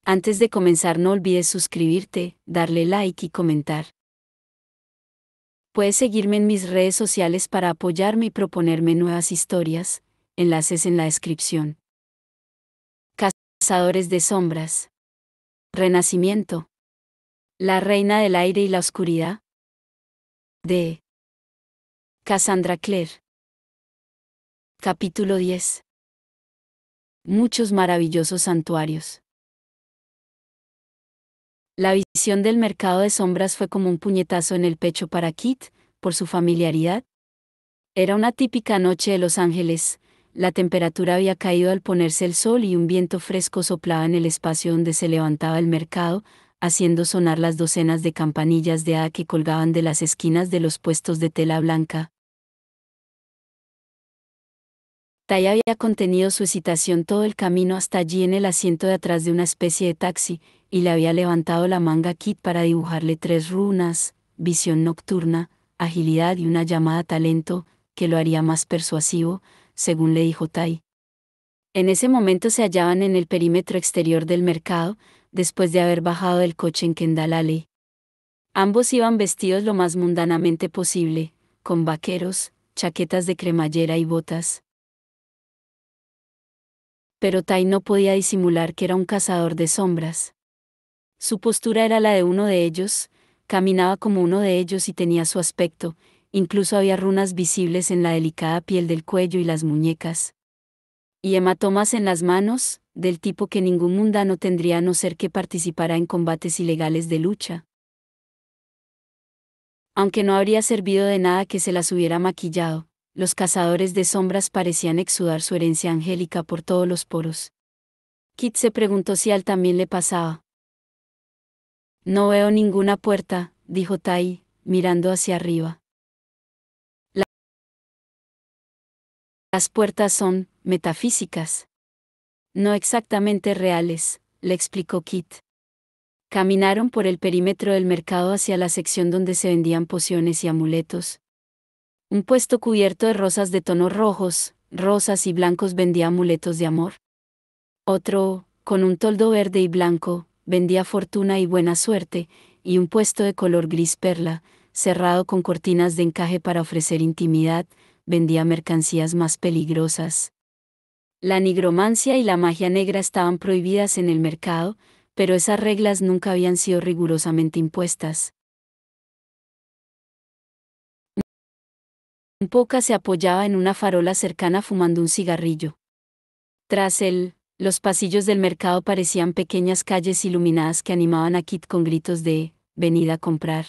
Antes de comenzar no olvides suscribirte, darle like y comentar. Puedes seguirme en mis redes sociales para apoyarme y proponerme nuevas historias, enlaces en la descripción. Cazadores de sombras. Renacimiento. La reina del aire y la oscuridad. De Cassandra Clare. Capítulo 10. Muchos maravillosos santuarios. La visión del mercado de sombras fue como un puñetazo en el pecho para Kit, por su familiaridad. Era una típica noche de Los Ángeles, la temperatura había caído al ponerse el sol y un viento fresco soplaba en el espacio donde se levantaba el mercado, haciendo sonar las docenas de campanillas de hada que colgaban de las esquinas de los puestos de tela blanca. Tai había contenido su excitación todo el camino hasta allí en el asiento de atrás de una especie de taxi, y le había levantado la manga a Kit para dibujarle 3 runas: visión nocturna, agilidad y una llamada talento, que lo haría más persuasivo, según le dijo Tai. En ese momento se hallaban en el perímetro exterior del mercado, después de haber bajado del coche en Kendall Alley. Ambos iban vestidos lo más mundanamente posible, con vaqueros, chaquetas de cremallera y botas. Pero Tai no podía disimular que era un cazador de sombras. Su postura era la de uno de ellos, caminaba como uno de ellos y tenía su aspecto, incluso había runas visibles en la delicada piel del cuello y las muñecas. Y hematomas en las manos, del tipo que ningún mundano tendría a no ser que participara en combates ilegales de lucha. Aunque no habría servido de nada que se las hubiera maquillado, los cazadores de sombras parecían exudar su herencia angélica por todos los poros. Kit se preguntó si a él también le pasaba. No veo ninguna puerta, dijo Tai, mirando hacia arriba. Las puertas son metafísicas. No exactamente reales, le explicó Kit. Caminaron por el perímetro del mercado hacia la sección donde se vendían pociones y amuletos. Un puesto cubierto de rosas de tonos rojos, rosas y blancos vendía amuletos de amor. Otro, con un toldo verde y blanco, vendía fortuna y buena suerte, y un puesto de color gris perla, cerrado con cortinas de encaje para ofrecer intimidad, vendía mercancías más peligrosas. La nigromancia y la magia negra estaban prohibidas en el mercado, pero esas reglas nunca habían sido rigurosamente impuestas. Un poca se apoyaba en una farola cercana fumando un cigarrillo. Tras él, los pasillos del mercado parecían pequeñas calles iluminadas que animaban a Kit con gritos de «venid a comprar».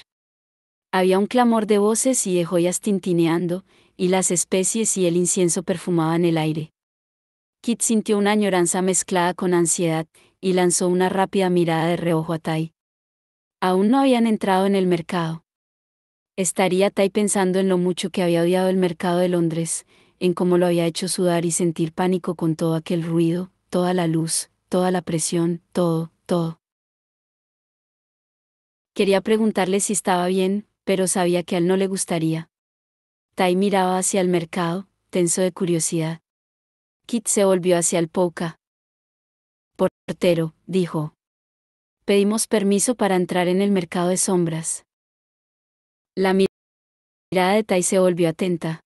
Había un clamor de voces y de joyas tintineando, y las especies y el incienso perfumaban el aire. Kit sintió una añoranza mezclada con ansiedad, y lanzó una rápida mirada de reojo a Tai. Aún no habían entrado en el mercado. Estaría Tai pensando en lo mucho que había odiado el mercado de Londres, en cómo lo había hecho sudar y sentir pánico con todo aquel ruido, toda la luz, toda la presión, todo. Quería preguntarle si estaba bien, pero sabía que a él no le gustaría. Tai miraba hacia el mercado, tenso de curiosidad. Kit se volvió hacia el Pouka. «Portero», dijo. «Pedimos permiso para entrar en el mercado de sombras». La mirada de Tai se volvió atenta.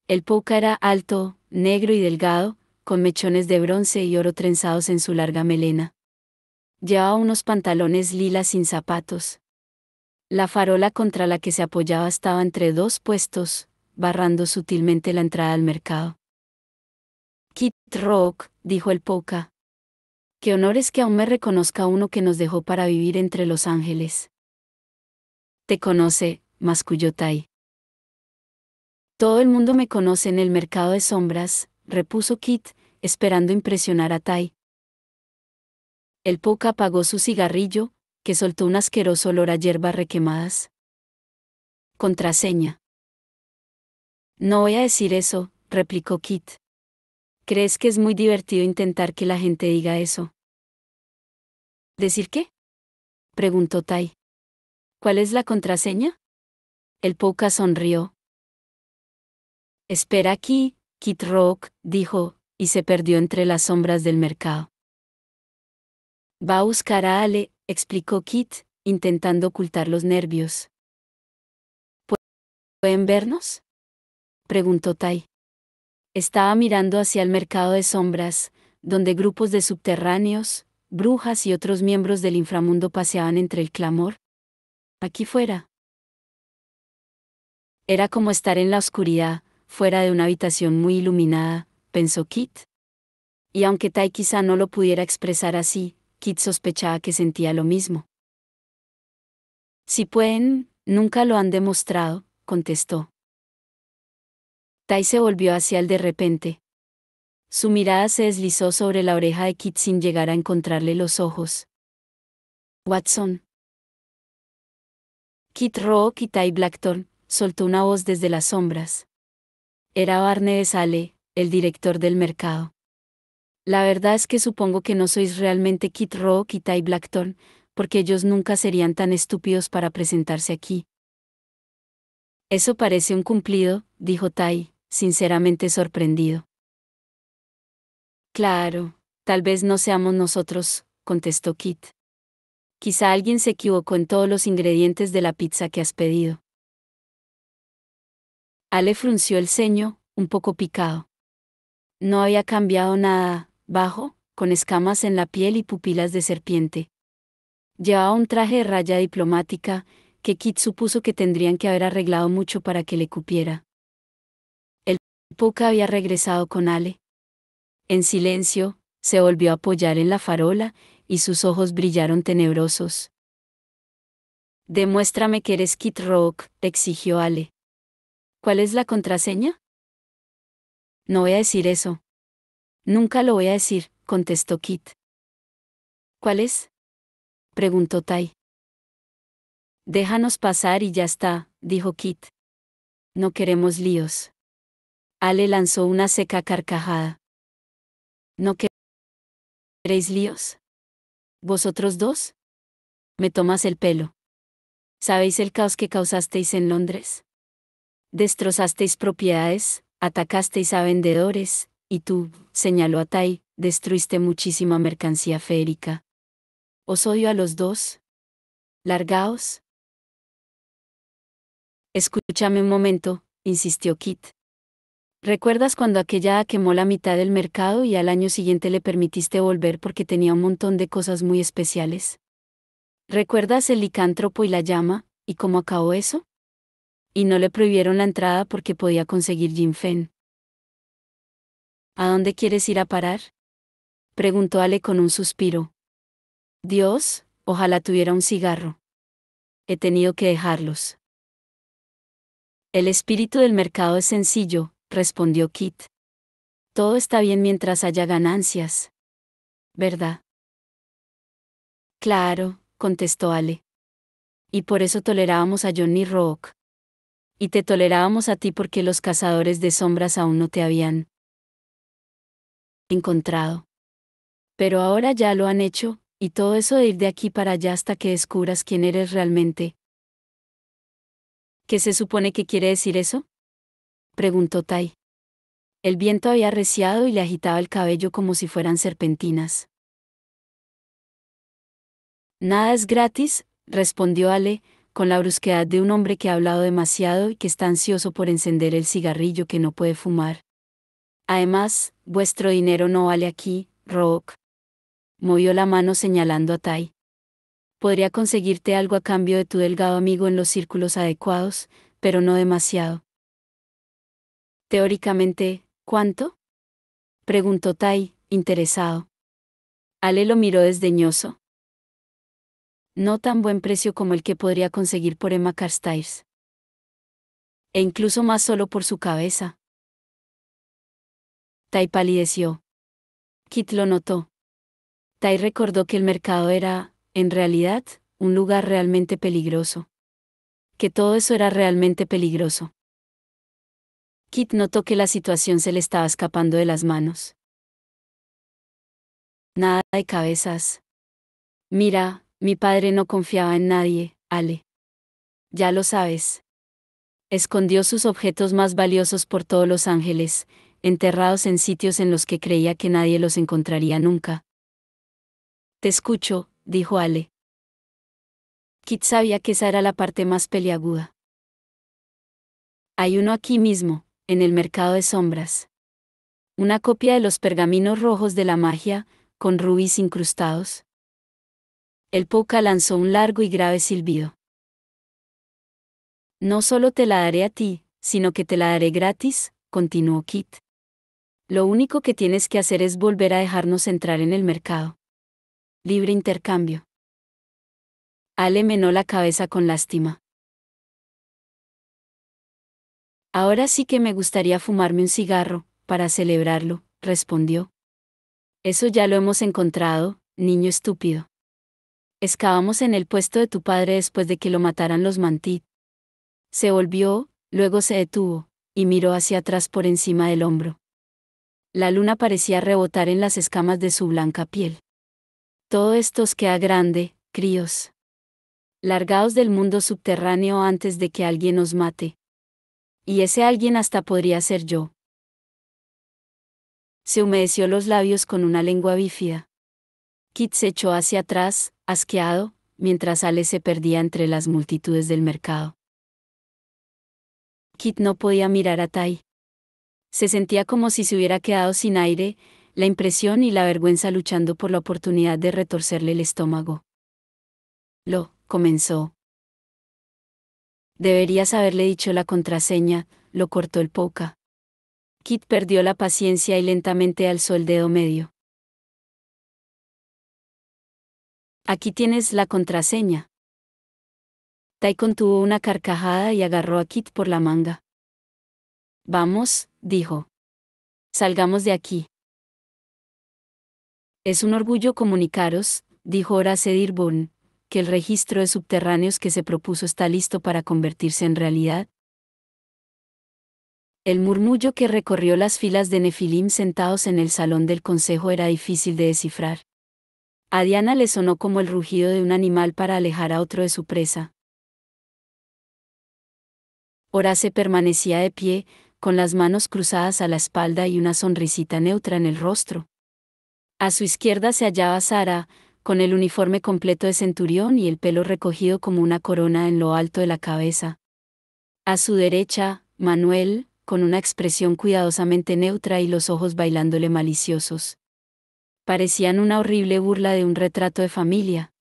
El Pouka era alto, negro y delgado, con mechones de bronce y oro trenzados en su larga melena. Llevaba unos pantalones lilas sin zapatos. La farola contra la que se apoyaba estaba entre 2 puestos, barrando sutilmente la entrada al mercado. «Kit Rock», dijo el Pouka. «Qué honor es que aún me reconozca uno que nos dejó para vivir entre los ángeles». «Te conoce», masculló Tai. «Todo el mundo me conoce en el mercado de sombras», repuso Kit, esperando impresionar a Tai. El Pouka apagó su cigarrillo, que soltó un asqueroso olor a hierbas requemadas. «Contraseña». «No voy a decir eso», replicó Kit. «¿Crees que es muy divertido intentar que la gente diga eso?» «¿Decir qué?», preguntó Tai. «¿Cuál es la contraseña?» El Pouka sonrió. «Espera aquí, Kit Rock», dijo, y se perdió entre las sombras del mercado. Va a buscar a Ale, explicó Kit, intentando ocultar los nervios. ¿Pueden vernos? Preguntó Tai. Estaba mirando hacia el mercado de sombras, donde grupos de subterráneos, brujas y otros miembros del inframundo paseaban entre el clamor. Aquí fuera. Era como estar en la oscuridad, fuera de una habitación muy iluminada, pensó Kit. Y aunque Tai quizá no lo pudiera expresar así, Kit sospechaba que sentía lo mismo. Si pueden, nunca lo han demostrado, contestó. Tai se volvió hacia él de repente. Su mirada se deslizó sobre la oreja de Kit sin llegar a encontrarle los ojos. Watson. Kit Rock y Tai Blackthorn, soltó una voz desde las sombras. Era Barney de Sale, el director del mercado. La verdad es que supongo que no sois realmente Kit Rock y Tai Blackthorn, porque ellos nunca serían tan estúpidos para presentarse aquí. Eso parece un cumplido, dijo Tai, sinceramente sorprendido. Claro, tal vez no seamos nosotros, contestó Kit. Quizá alguien se equivocó en todos los ingredientes de la pizza que has pedido. Ale frunció el ceño, un poco picado. No había cambiado nada, bajo, con escamas en la piel y pupilas de serpiente. Llevaba un traje de raya diplomática, que Kit supuso que tendrían que haber arreglado mucho para que le cupiera. El Puka había regresado con Ale. En silencio, se volvió a apoyar en la farola, y sus ojos brillaron tenebrosos. Demuéstrame que eres Kit Rock, exigió Ale. ¿Cuál es la contraseña? No voy a decir eso. Nunca lo voy a decir, contestó Kit. ¿Cuál es? Preguntó Tai. Déjanos pasar y ya está, dijo Kit. No queremos líos. Ale lanzó una seca carcajada. ¿No queréis líos? ¿Vosotros dos? Me tomas el pelo. ¿Sabéis el caos que causasteis en Londres? Destrozasteis propiedades, atacasteis a vendedores, y tú, señaló a Tai, destruiste muchísima mercancía feérica. Os odio a los dos. Largaos. Escúchame un momento, insistió Kit. ¿Recuerdas cuando aquella quemó la mitad del mercado y al año siguiente le permitiste volver porque tenía un montón de cosas muy especiales? ¿Recuerdas el licántropo y la llama, y cómo acabó eso? Y no le prohibieron la entrada porque podía conseguir Jim Fen. ¿A dónde quieres ir a parar? Preguntó Ale con un suspiro. Dios, ojalá tuviera un cigarro. He tenido que dejarlos. El espíritu del mercado es sencillo, respondió Kit. Todo está bien mientras haya ganancias. ¿Verdad? Claro, contestó Ale. Y por eso tolerábamos a Johnny Rock. Y te tolerábamos a ti porque los cazadores de sombras aún no te habían encontrado. Pero ahora ya lo han hecho, y todo eso de ir de aquí para allá hasta que descubras quién eres realmente. ¿Qué se supone que quiere decir eso? Preguntó Tai. El viento había arreciado y le agitaba el cabello como si fueran serpentinas. Nada es gratis, respondió Ale, con la brusquedad de un hombre que ha hablado demasiado y que está ansioso por encender el cigarrillo que no puede fumar. Además, vuestro dinero no vale aquí, Rook. Movió la mano señalando a Tai. Podría conseguirte algo a cambio de tu delgado amigo en los círculos adecuados, pero no demasiado. Teóricamente, ¿cuánto? Preguntó Tai, interesado. Ale lo miró desdeñoso. No tan buen precio como el que podría conseguir por Emma Carstairs. E incluso más solo por su cabeza. Tai palideció. Kit lo notó. Tai recordó que el mercado era, en realidad, un lugar realmente peligroso. Que todo eso era realmente peligroso. Kit notó que la situación se le estaba escapando de las manos. Nada de cabezas. Mira, mi padre no confiaba en nadie, Ale. Ya lo sabes. Escondió sus objetos más valiosos por todos Los Ángeles, enterrados en sitios en los que creía que nadie los encontraría nunca. Te escucho, dijo Ale. Kit sabía que esa era la parte más peliaguda. Hay uno aquí mismo, en el mercado de sombras. Una copia de los pergaminos rojos de la magia, con rubíes incrustados. El Pouka lanzó un largo y grave silbido. No solo te la daré a ti, sino que te la daré gratis, continuó Kit. Lo único que tienes que hacer es volver a dejarnos entrar en el mercado. Libre intercambio. Ale menó la cabeza con lástima. Ahora sí que me gustaría fumarme un cigarro, para celebrarlo, respondió. Eso ya lo hemos encontrado, niño estúpido. Excavamos en el puesto de tu padre después de que lo mataran los Mantid. Se volvió, luego se detuvo, y miró hacia atrás por encima del hombro. La luna parecía rebotar en las escamas de su blanca piel. Todo esto os queda grande, críos. Largaos del mundo subterráneo antes de que alguien os mate. Y ese alguien hasta podría ser yo. Se humedeció los labios con una lengua bífida. Kit se echó hacia atrás, asqueado, mientras Ale se perdía entre las multitudes del mercado. Kit no podía mirar a Tai. Se sentía como si se hubiera quedado sin aire, la impresión y la vergüenza luchando por la oportunidad de retorcerle el estómago. Comenzó. Deberías haberle dicho la contraseña, lo cortó el Pouka. Kit perdió la paciencia y lentamente alzó el dedo medio. Aquí tienes la contraseña. Tai contuvo una carcajada y agarró a Kit por la manga. Vamos, dijo. Salgamos de aquí. Es un orgullo comunicaros, dijo Horace Dearborn, que el registro de subterráneos que se propuso está listo para convertirse en realidad. El murmullo que recorrió las filas de Nefilim sentados en el salón del consejo era difícil de descifrar. A Diana le sonó como el rugido de un animal para alejar a otro de su presa. Horace permanecía de pie, con las manos cruzadas a la espalda y una sonrisita neutra en el rostro. A su izquierda se hallaba Sara, con el uniforme completo de centurión y el pelo recogido como una corona en lo alto de la cabeza. A su derecha, Manuel, con una expresión cuidadosamente neutra y los ojos bailándole maliciosos. Parecían una horrible burla de un retrato de familia.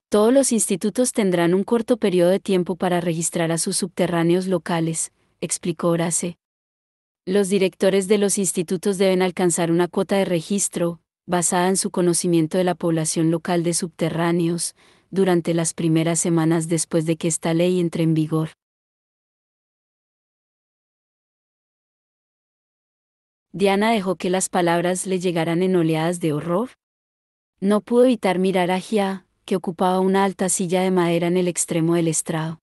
Todos los institutos tendrán un corto periodo de tiempo para registrar a sus subterráneos locales, explicó Horace. Los directores de los institutos deben alcanzar una cuota de registro, basada en su conocimiento de la población local de subterráneos, durante las primeras semanas después de que esta ley entre en vigor. Diana dejó que las palabras le llegaran en oleadas de horror. No pudo evitar mirar a Gia, que ocupaba una alta silla de madera en el extremo del estrado.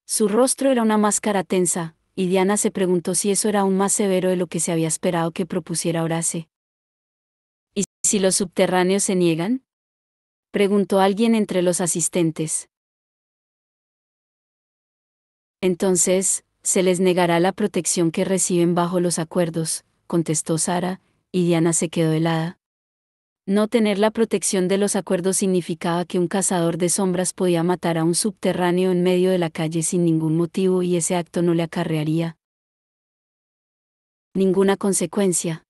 Su rostro era una máscara tensa, y Diana se preguntó si eso era aún más severo de lo que se había esperado que propusiera Horace. ¿Y si los subterráneos se niegan? Preguntó alguien entre los asistentes. Entonces, se les negará la protección que reciben bajo los acuerdos, contestó Sara, y Diana se quedó helada. No tener la protección de los acuerdos significaba que un cazador de sombras podía matar a un subterráneo en medio de la calle sin ningún motivo y ese acto no le acarrearía ninguna consecuencia.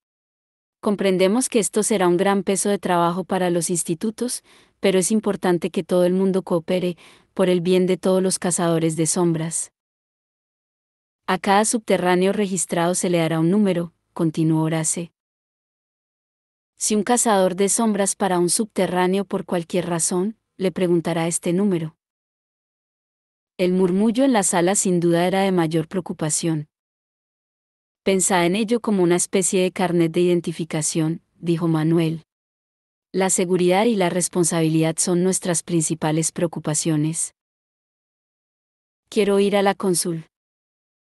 Comprendemos que esto será un gran peso de trabajo para los institutos, pero es importante que todo el mundo coopere, por el bien de todos los cazadores de sombras. A cada subterráneo registrado se le dará un número, continuó Horace. Si un cazador de sombras para un subterráneo por cualquier razón, le preguntará este número. El murmullo en la sala sin duda era de mayor preocupación. Pensad en ello como una especie de carnet de identificación, dijo Manuel. La seguridad y la responsabilidad son nuestras principales preocupaciones. Quiero ir a la cónsul,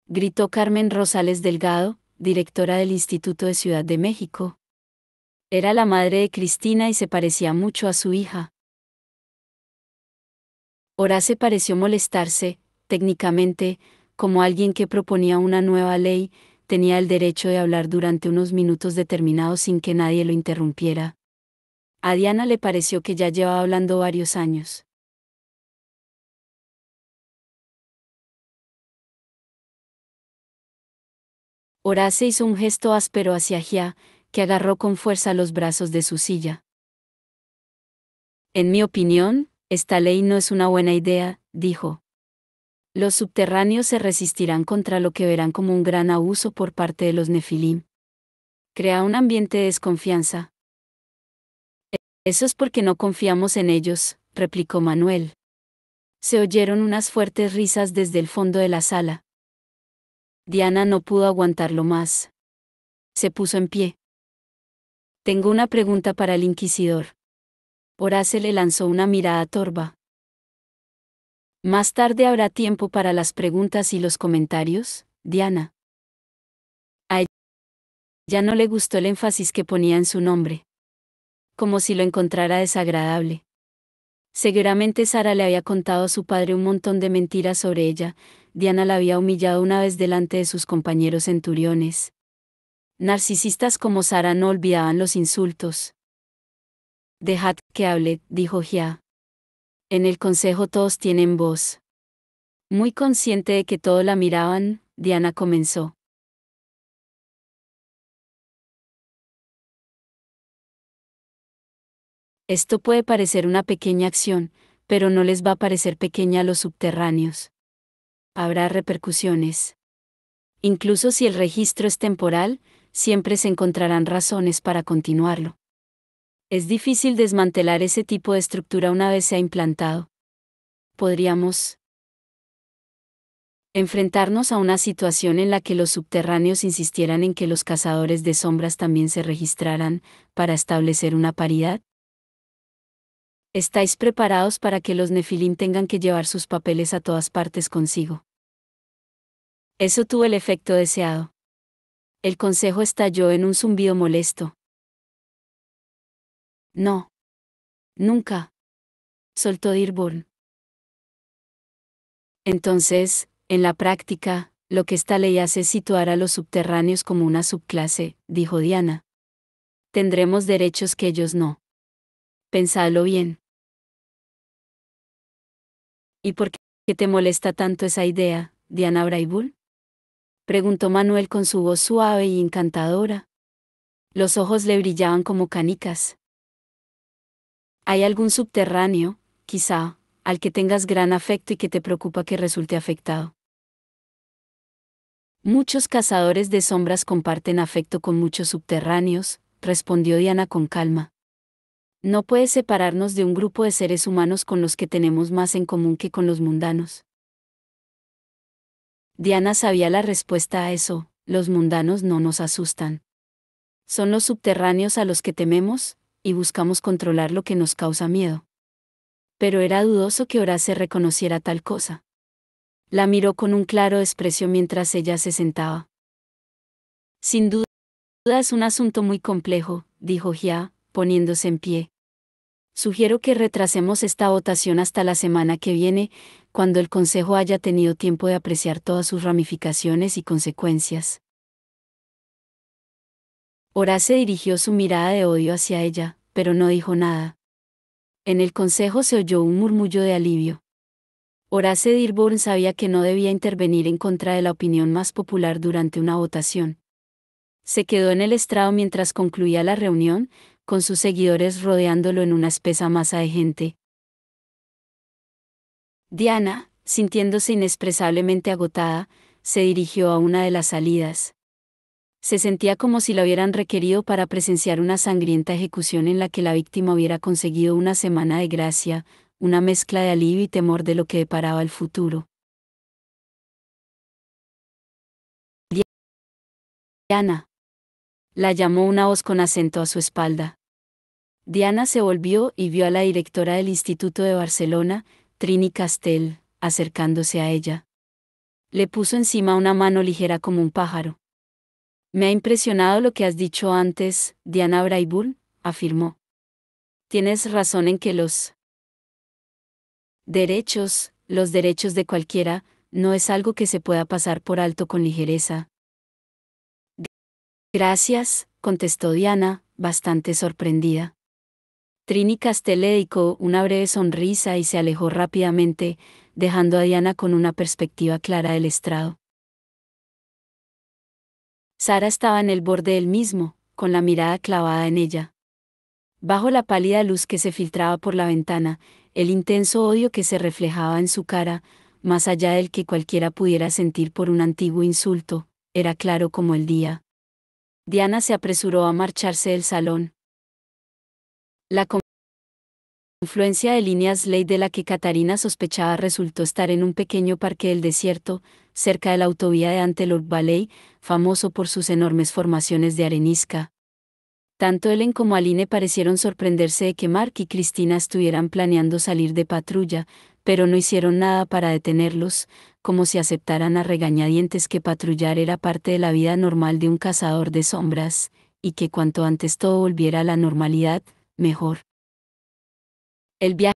gritó Carmen Rosales Delgado, directora del Instituto de Ciudad de México. Era la madre de Cristina y se parecía mucho a su hija. Horace pareció molestarse, técnicamente, como alguien que proponía una nueva ley, tenía el derecho de hablar durante unos minutos determinados sin que nadie lo interrumpiera, A Diana le pareció que ya llevaba hablando varios años. Horace hizo un gesto áspero hacia Gia, que agarró con fuerza los brazos de su silla. En mi opinión, esta ley no es una buena idea, dijo. Los subterráneos se resistirán contra lo que verán como un gran abuso por parte de los Nefilim. Crea un ambiente de desconfianza. Eso es porque no confiamos en ellos, replicó Manuel. Se oyeron unas fuertes risas desde el fondo de la sala. Diana no pudo aguantarlo más. Se puso en pie. Tengo una pregunta para el inquisidor. Horace le lanzó una mirada torva. Más tarde habrá tiempo para las preguntas y los comentarios, Diana. A ella no le gustó el énfasis que ponía en su nombre. Como si lo encontrara desagradable. Seguramente Sara le había contado a su padre un montón de mentiras sobre ella. Diana la había humillado una vez delante de sus compañeros centuriones. Narcisistas como Sara no olvidaban los insultos. Dejad que hable, dijo Gia. En el consejo todos tienen voz. Muy consciente de que todos la miraban, Diana comenzó. Esto puede parecer una pequeña acción, pero no les va a parecer pequeña a los subterráneos. Habrá repercusiones. Incluso si el registro es temporal, siempre se encontrarán razones para continuarlo. Es difícil desmantelar ese tipo de estructura una vez se ha implantado. Podríamos enfrentarnos a una situación en la que los subterráneos insistieran en que los cazadores de sombras también se registraran, para establecer una paridad. ¿Estáis preparados para que los Nefilim tengan que llevar sus papeles a todas partes consigo? Eso tuvo el efecto deseado. El consejo estalló en un zumbido molesto. No. Nunca. Soltó Dearborn. Entonces, en la práctica, lo que esta ley hace es situar a los subterráneos como una subclase, dijo Diana. Tendremos derechos que ellos no. Pensadlo bien. ¿Y por qué te molesta tanto esa idea, Diana Braibul? Preguntó Manuel con su voz suave y encantadora. Los ojos le brillaban como canicas. ¿Hay algún subterráneo, quizá, al que tengas gran afecto y que te preocupa que resulte afectado? Muchos cazadores de sombras comparten afecto con muchos subterráneos, respondió Diana con calma. No puedes separarnos de un grupo de seres humanos con los que tenemos más en común que con los mundanos. Diana sabía la respuesta a eso: los mundanos no nos asustan. Son los subterráneos a los que tememos, y buscamos controlar lo que nos causa miedo. Pero era dudoso que Horace reconociera tal cosa. La miró con un claro desprecio mientras ella se sentaba. Sin duda es un asunto muy complejo, dijo Gia, poniéndose en pie. Sugiero que retrasemos esta votación hasta la semana que viene, cuando el Consejo haya tenido tiempo de apreciar todas sus ramificaciones y consecuencias. Horace dirigió su mirada de odio hacia ella, pero no dijo nada. En el Consejo se oyó un murmullo de alivio. Horace Dearborn sabía que no debía intervenir en contra de la opinión más popular durante una votación. Se quedó en el estrado mientras concluía la reunión, con sus seguidores rodeándolo en una espesa masa de gente. Diana, sintiéndose inexpresablemente agotada, se dirigió a una de las salidas. Se sentía como si la hubieran requerido para presenciar una sangrienta ejecución en la que la víctima hubiera conseguido una semana de gracia, una mezcla de alivio y temor de lo que deparaba el futuro. Diana. La llamó una voz con acento a su espalda. Diana se volvió y vio a la directora del Instituto de Barcelona, Trini Castell, acercándose a ella. Le puso encima una mano ligera como un pájaro. Me ha impresionado lo que has dicho antes, Diana Braibul, afirmó. Tienes razón en que los derechos de cualquiera, no es algo que se pueda pasar por alto con ligereza. Gracias, contestó Diana, bastante sorprendida. Trini Castell le dedicó una breve sonrisa y se alejó rápidamente, dejando a Diana con una perspectiva clara del estrado. Sara estaba en el borde del mismo, con la mirada clavada en ella. Bajo la pálida luz que se filtraba por la ventana, el intenso odio que se reflejaba en su cara, más allá del que cualquiera pudiera sentir por un antiguo insulto, era claro como el día. Diana se apresuró a marcharse del salón. La confluencia de líneas ley de la que Catarina sospechaba resultó estar en un pequeño parque del desierto, cerca de la autovía de Antelope Valley, famoso por sus enormes formaciones de arenisca. Tanto Ellen como Aline parecieron sorprenderse de que Mark y Cristina estuvieran planeando salir de patrulla, pero no hicieron nada para detenerlos, como si aceptaran a regañadientes que patrullar era parte de la vida normal de un cazador de sombras, y que cuanto antes todo volviera a la normalidad, mejor. El viaje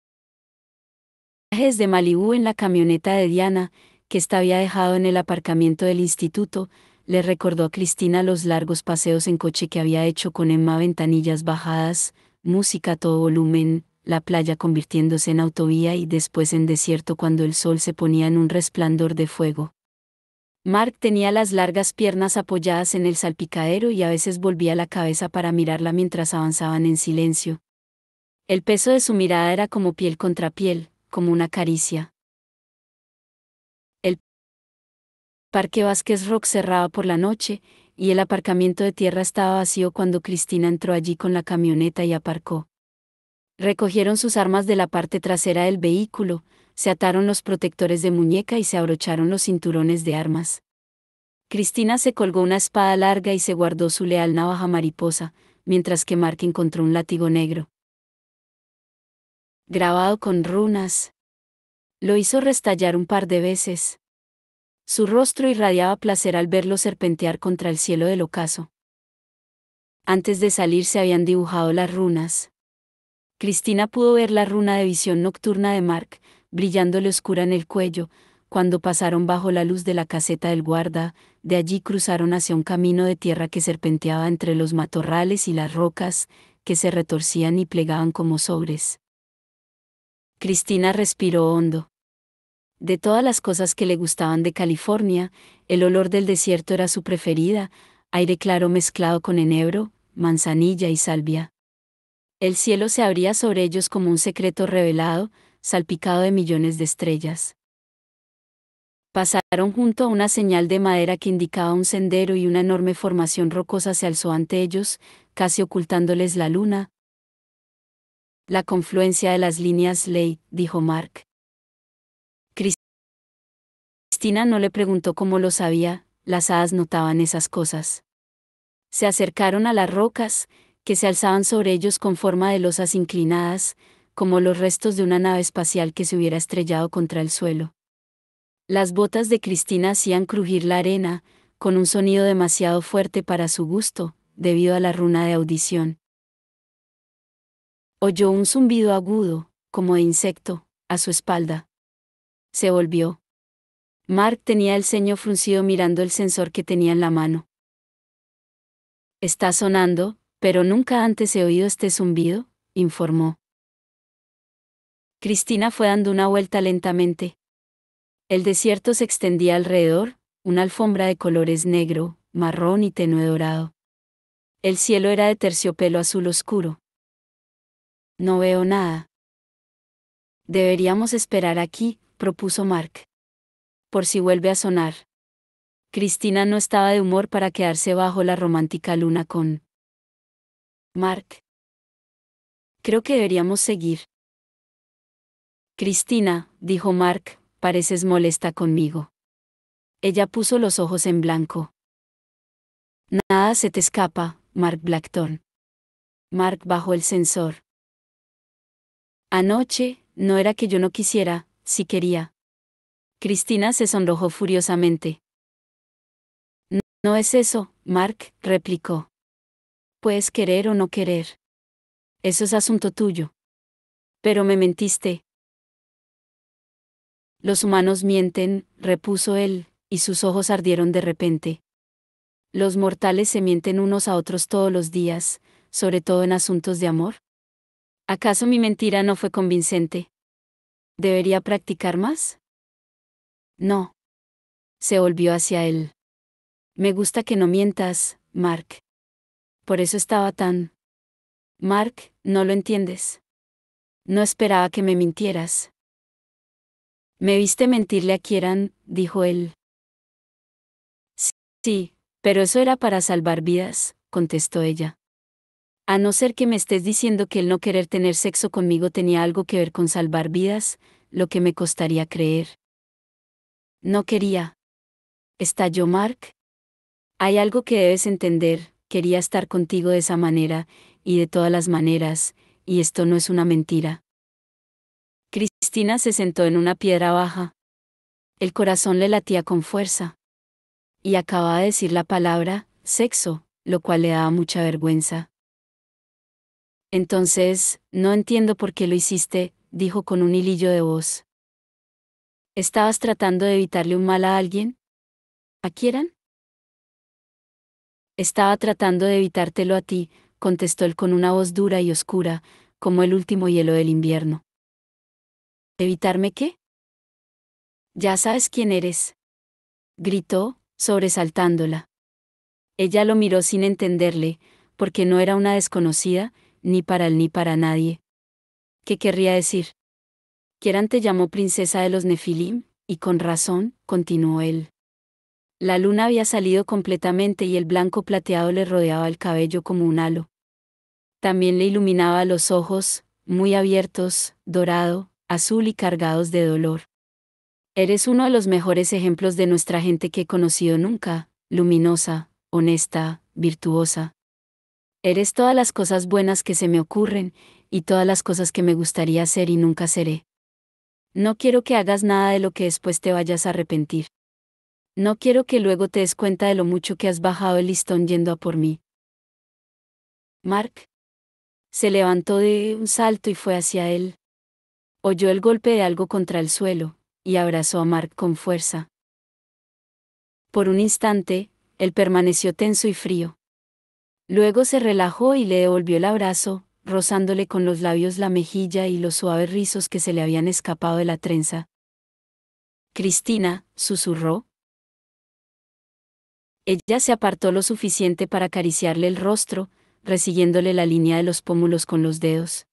desde Malibú en la camioneta de Diana, que había dejado en el aparcamiento del instituto, le recordó a Cristina los largos paseos en coche que había hecho con Emma, ventanillas bajadas, música a todo volumen, la playa convirtiéndose en autovía y después en desierto cuando el sol se ponía en un resplandor de fuego. Mark tenía las largas piernas apoyadas en el salpicadero y a veces volvía la cabeza para mirarla mientras avanzaban en silencio. El peso de su mirada era como piel contra piel, como una caricia. El Parque Vázquez Rock cerraba por la noche, y el aparcamiento de tierra estaba vacío cuando Cristina entró allí con la camioneta y aparcó. Recogieron sus armas de la parte trasera del vehículo, se ataron los protectores de muñeca y se abrocharon los cinturones de armas. Cristina se colgó una espada larga y se guardó su leal navaja mariposa, mientras que Mark encontró un látigo negro, grabado con runas. Lo hizo restallar un par de veces. Su rostro irradiaba placer al verlo serpentear contra el cielo del ocaso. Antes de salir se habían dibujado las runas. Cristina pudo ver la runa de visión nocturna de Mark, brillándole oscura en el cuello, cuando pasaron bajo la luz de la caseta del guarda. De allí cruzaron hacia un camino de tierra que serpenteaba entre los matorrales y las rocas, que se retorcían y plegaban como sobres. Cristina respiró hondo. De todas las cosas que le gustaban de California, el olor del desierto era su preferida, aire claro mezclado con enebro, manzanilla y salvia. El cielo se abría sobre ellos como un secreto revelado, salpicado de millones de estrellas. Pasaron junto a una señal de madera que indicaba un sendero y una enorme formación rocosa se alzó ante ellos, casi ocultándoles la luna. La confluencia de las líneas ley, dijo Mark. Cristina no le preguntó cómo lo sabía, las hadas notaban esas cosas. Se acercaron a las rocas, que se alzaban sobre ellos con forma de losas inclinadas, como los restos de una nave espacial que se hubiera estrellado contra el suelo. Las botas de Cristina hacían crujir la arena, con un sonido demasiado fuerte para su gusto, debido a la runa de audición. Oyó un zumbido agudo, como de insecto, a su espalda. Se volvió. Mark tenía el ceño fruncido mirando el sensor que tenía en la mano. Está sonando, pero nunca antes he oído este zumbido, informó. Cristina fue dando una vuelta lentamente. El desierto se extendía alrededor, una alfombra de colores negro, marrón y tenue dorado. El cielo era de terciopelo azul oscuro. No veo nada. Deberíamos esperar aquí, propuso Mark. Por si vuelve a sonar. Cristina no estaba de humor para quedarse bajo la romántica luna con Mark. Creo que deberíamos seguir. Cristina, dijo Mark, pareces molesta conmigo. Ella puso los ojos en blanco. Nada se te escapa, Mark Blackthorne. Mark bajó el sensor. Anoche, no era que yo no quisiera, si quería. Cristina se sonrojó furiosamente. No es eso, Mark, replicó. Puedes querer o no querer. Eso es asunto tuyo. Pero me mentiste. Los humanos mienten, repuso él, y sus ojos ardieron de repente. Los mortales se mienten unos a otros todos los días, sobre todo en asuntos de amor. ¿Acaso mi mentira no fue convincente? ¿Debería practicar más? No. Se volvió hacia él. Me gusta que no mientas, Mark. Por eso estaba tan... Mark, no lo entiendes. No esperaba que me mintieras. Me viste mentirle a Kieran, dijo él. Sí, pero eso era para salvar vidas, contestó ella. A no ser que me estés diciendo que el no querer tener sexo conmigo tenía algo que ver con salvar vidas, lo que me costaría creer. No quería. ¿Estalló Mark? Hay algo que debes entender, quería estar contigo de esa manera, y de todas las maneras, y esto no es una mentira. Cristina se sentó en una piedra baja. El corazón le latía con fuerza. Y acababa de decir la palabra, sexo, lo cual le daba mucha vergüenza. Entonces, no entiendo por qué lo hiciste, dijo con un hilillo de voz. ¿Estabas tratando de evitarle un mal a alguien? ¿A Kieran? Estaba tratando de evitártelo a ti, contestó él con una voz dura y oscura, como el último hielo del invierno. ¿Evitarme qué? Ya sabes quién eres. Gritó, sobresaltándola. Ella lo miró sin entenderle, porque no era una desconocida, ni para él ni para nadie. ¿Qué querría decir? Kieran te llamó princesa de los Nefilim, y con razón, continuó él. La luna había salido completamente y el blanco plateado le rodeaba el cabello como un halo. También le iluminaba los ojos, muy abiertos, dorado, azul y cargados de dolor. Eres uno de los mejores ejemplos de nuestra gente que he conocido nunca, luminosa, honesta, virtuosa. Eres todas las cosas buenas que se me ocurren, y todas las cosas que me gustaría hacer y nunca seré. No quiero que hagas nada de lo que después te vayas a arrepentir. No quiero que luego te des cuenta de lo mucho que has bajado el listón yendo a por mí. Mark se levantó de un salto y fue hacia él. Oyó el golpe de algo contra el suelo, y abrazó a Mark con fuerza. Por un instante, él permaneció tenso y frío. Luego se relajó y le devolvió el abrazo, rozándole con los labios la mejilla y los suaves rizos que se le habían escapado de la trenza. Cristina, susurró. Ella se apartó lo suficiente para acariciarle el rostro, resiguiéndole la línea de los pómulos con los dedos.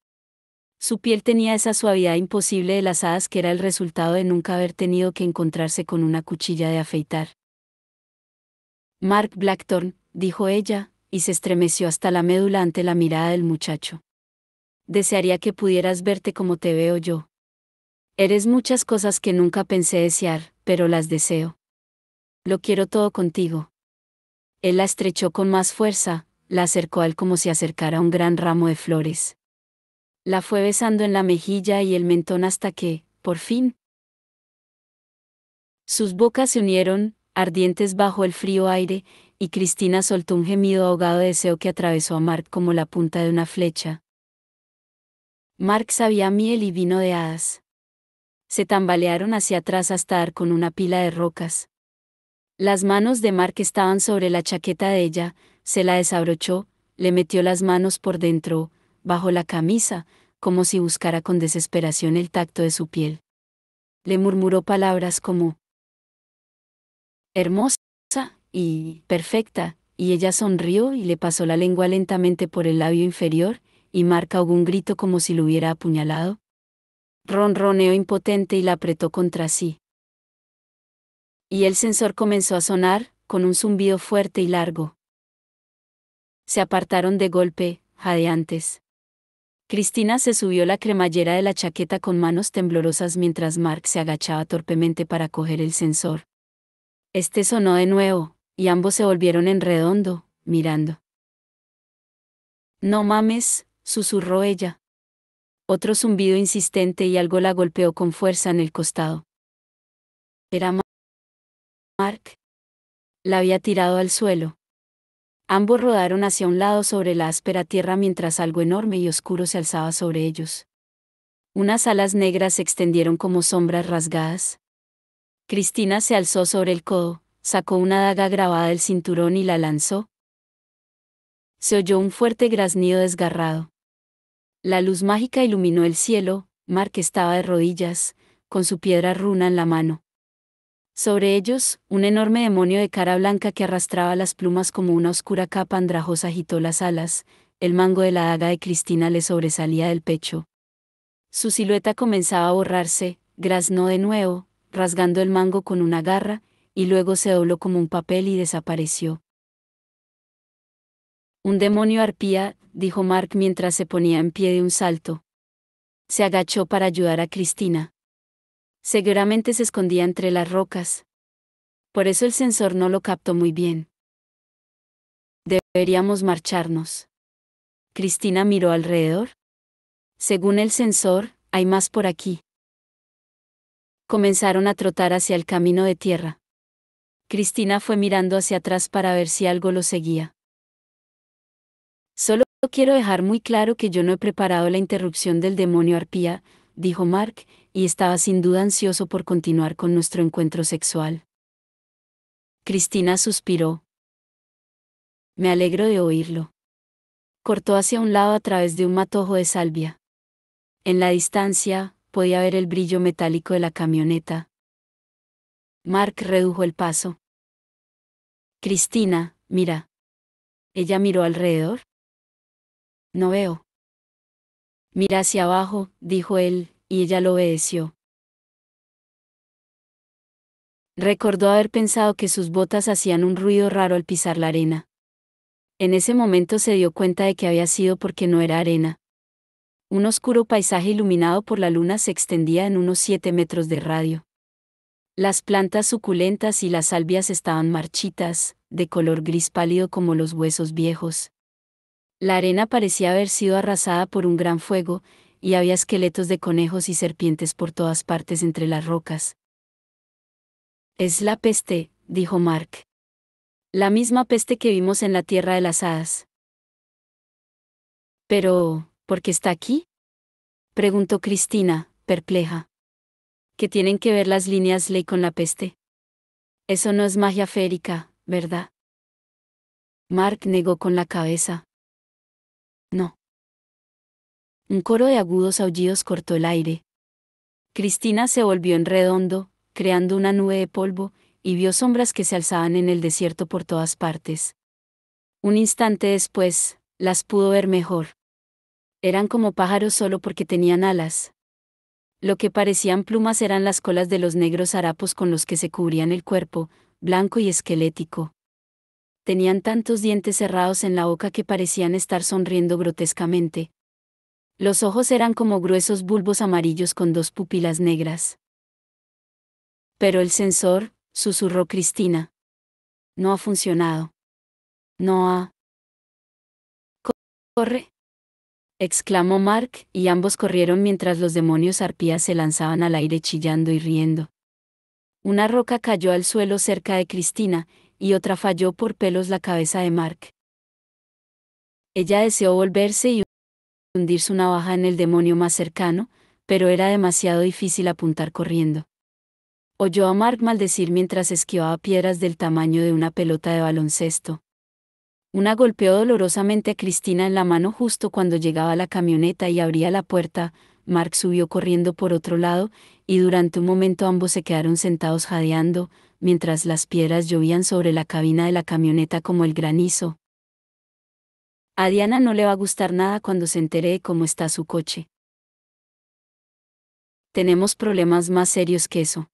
Su piel tenía esa suavidad imposible de las hadas que era el resultado de nunca haber tenido que encontrarse con una cuchilla de afeitar. Mark Blackthorne, dijo ella, y se estremeció hasta la médula ante la mirada del muchacho. Desearía que pudieras verte como te veo yo. Eres muchas cosas que nunca pensé desear, pero las deseo. Lo quiero todo contigo. Él la estrechó con más fuerza, la acercó a él como si acercara un gran ramo de flores. La fue besando en la mejilla y el mentón hasta que, por fin, sus bocas se unieron, ardientes bajo el frío aire, y Cristina soltó un gemido ahogado de deseo que atravesó a Mark como la punta de una flecha. Mark sabía miel y vino de hadas. Se tambalearon hacia atrás hasta dar con una pila de rocas. Las manos de Mark estaban sobre la chaqueta de ella, se la desabrochó, le metió las manos por dentro, bajo la camisa, como si buscara con desesperación el tacto de su piel. Le murmuró palabras como hermosa y perfecta, y ella sonrió y le pasó la lengua lentamente por el labio inferior, y Mark ahogó un grito como si lo hubiera apuñalado. Ronroneó impotente y la apretó contra sí. Y el sensor comenzó a sonar, con un zumbido fuerte y largo. Se apartaron de golpe, jadeantes. Cristina se subió la cremallera de la chaqueta con manos temblorosas mientras Mark se agachaba torpemente para coger el sensor. Este sonó de nuevo, y ambos se volvieron en redondo, mirando. No mames, susurró ella. Otro zumbido insistente y algo la golpeó con fuerza en el costado. Era Mark. La había tirado al suelo. Ambos rodaron hacia un lado sobre la áspera tierra mientras algo enorme y oscuro se alzaba sobre ellos. Unas alas negras se extendieron como sombras rasgadas. Cristina se alzó sobre el codo, sacó una daga grabada del cinturón y la lanzó. Se oyó un fuerte graznido desgarrado. La luz mágica iluminó el cielo. Mark estaba de rodillas, con su piedra runa en la mano. Sobre ellos, un enorme demonio de cara blanca que arrastraba las plumas como una oscura capa andrajosa agitó las alas. El mango de la daga de Cristina le sobresalía del pecho. Su silueta comenzaba a borrarse, graznó de nuevo, rasgando el mango con una garra, y luego se dobló como un papel y desapareció. Un demonio arpía, dijo Mark mientras se ponía en pie de un salto. Se agachó para ayudar a Cristina. Seguramente se escondía entre las rocas. Por eso el sensor no lo captó muy bien. Deberíamos marcharnos. Cristina miró alrededor. Según el sensor, hay más por aquí. Comenzaron a trotar hacia el camino de tierra. Cristina fue mirando hacia atrás para ver si algo lo seguía. Solo quiero dejar muy claro que yo no he preparado la interrupción del demonio arpía, dijo Mark, y estaba sin duda ansioso por continuar con nuestro encuentro sexual. Cristina suspiró. Me alegro de oírlo. Cortó hacia un lado a través de un matojo de salvia. En la distancia, podía ver el brillo metálico de la camioneta. Mark redujo el paso. Cristina, mira. Ella miró alrededor. No veo. Mira hacia abajo, dijo él, y ella lo obedeció. Recordó haber pensado que sus botas hacían un ruido raro al pisar la arena. En ese momento se dio cuenta de que había sido porque no era arena. Un oscuro paisaje iluminado por la luna se extendía en unos 7 metros de radio. Las plantas suculentas y las salvias estaban marchitas, de color gris pálido como los huesos viejos. La arena parecía haber sido arrasada por un gran fuego, y había esqueletos de conejos y serpientes por todas partes entre las rocas. Es la peste, dijo Mark. La misma peste que vimos en la Tierra de las Hadas. Pero, ¿por qué está aquí? Preguntó Cristina, perpleja. ¿Qué tienen que ver las líneas ley con la peste? Eso no es magia férica, ¿verdad? Mark negó con la cabeza. No. Un coro de agudos aullidos cortó el aire. Cristina se volvió en redondo, creando una nube de polvo, y vio sombras que se alzaban en el desierto por todas partes. Un instante después, las pudo ver mejor. Eran como pájaros solo porque tenían alas. Lo que parecían plumas eran las colas de los negros harapos con los que se cubrían el cuerpo, blanco y esquelético. Tenían tantos dientes cerrados en la boca que parecían estar sonriendo grotescamente. Los ojos eran como gruesos bulbos amarillos con 2 pupilas negras. Pero el sensor, susurró Cristina. No ha funcionado. No ha. Corre, exclamó Mark, y ambos corrieron mientras los demonios arpías se lanzaban al aire chillando y riendo. Una roca cayó al suelo cerca de Cristina, y otra falló por pelos la cabeza de Mark. Ella deseó volverse y hundir su navaja en el demonio más cercano, pero era demasiado difícil apuntar corriendo. Oyó a Mark maldecir mientras esquivaba piedras del tamaño de una pelota de baloncesto. Una golpeó dolorosamente a Cristina en la mano justo cuando llegaba a la camioneta y abría la puerta. Mark subió corriendo por otro lado, y durante un momento ambos se quedaron sentados jadeando, mientras las piedras llovían sobre la cabina de la camioneta como el granizo. A Diana no le va a gustar nada cuando se entere de cómo está su coche. Tenemos problemas más serios que eso.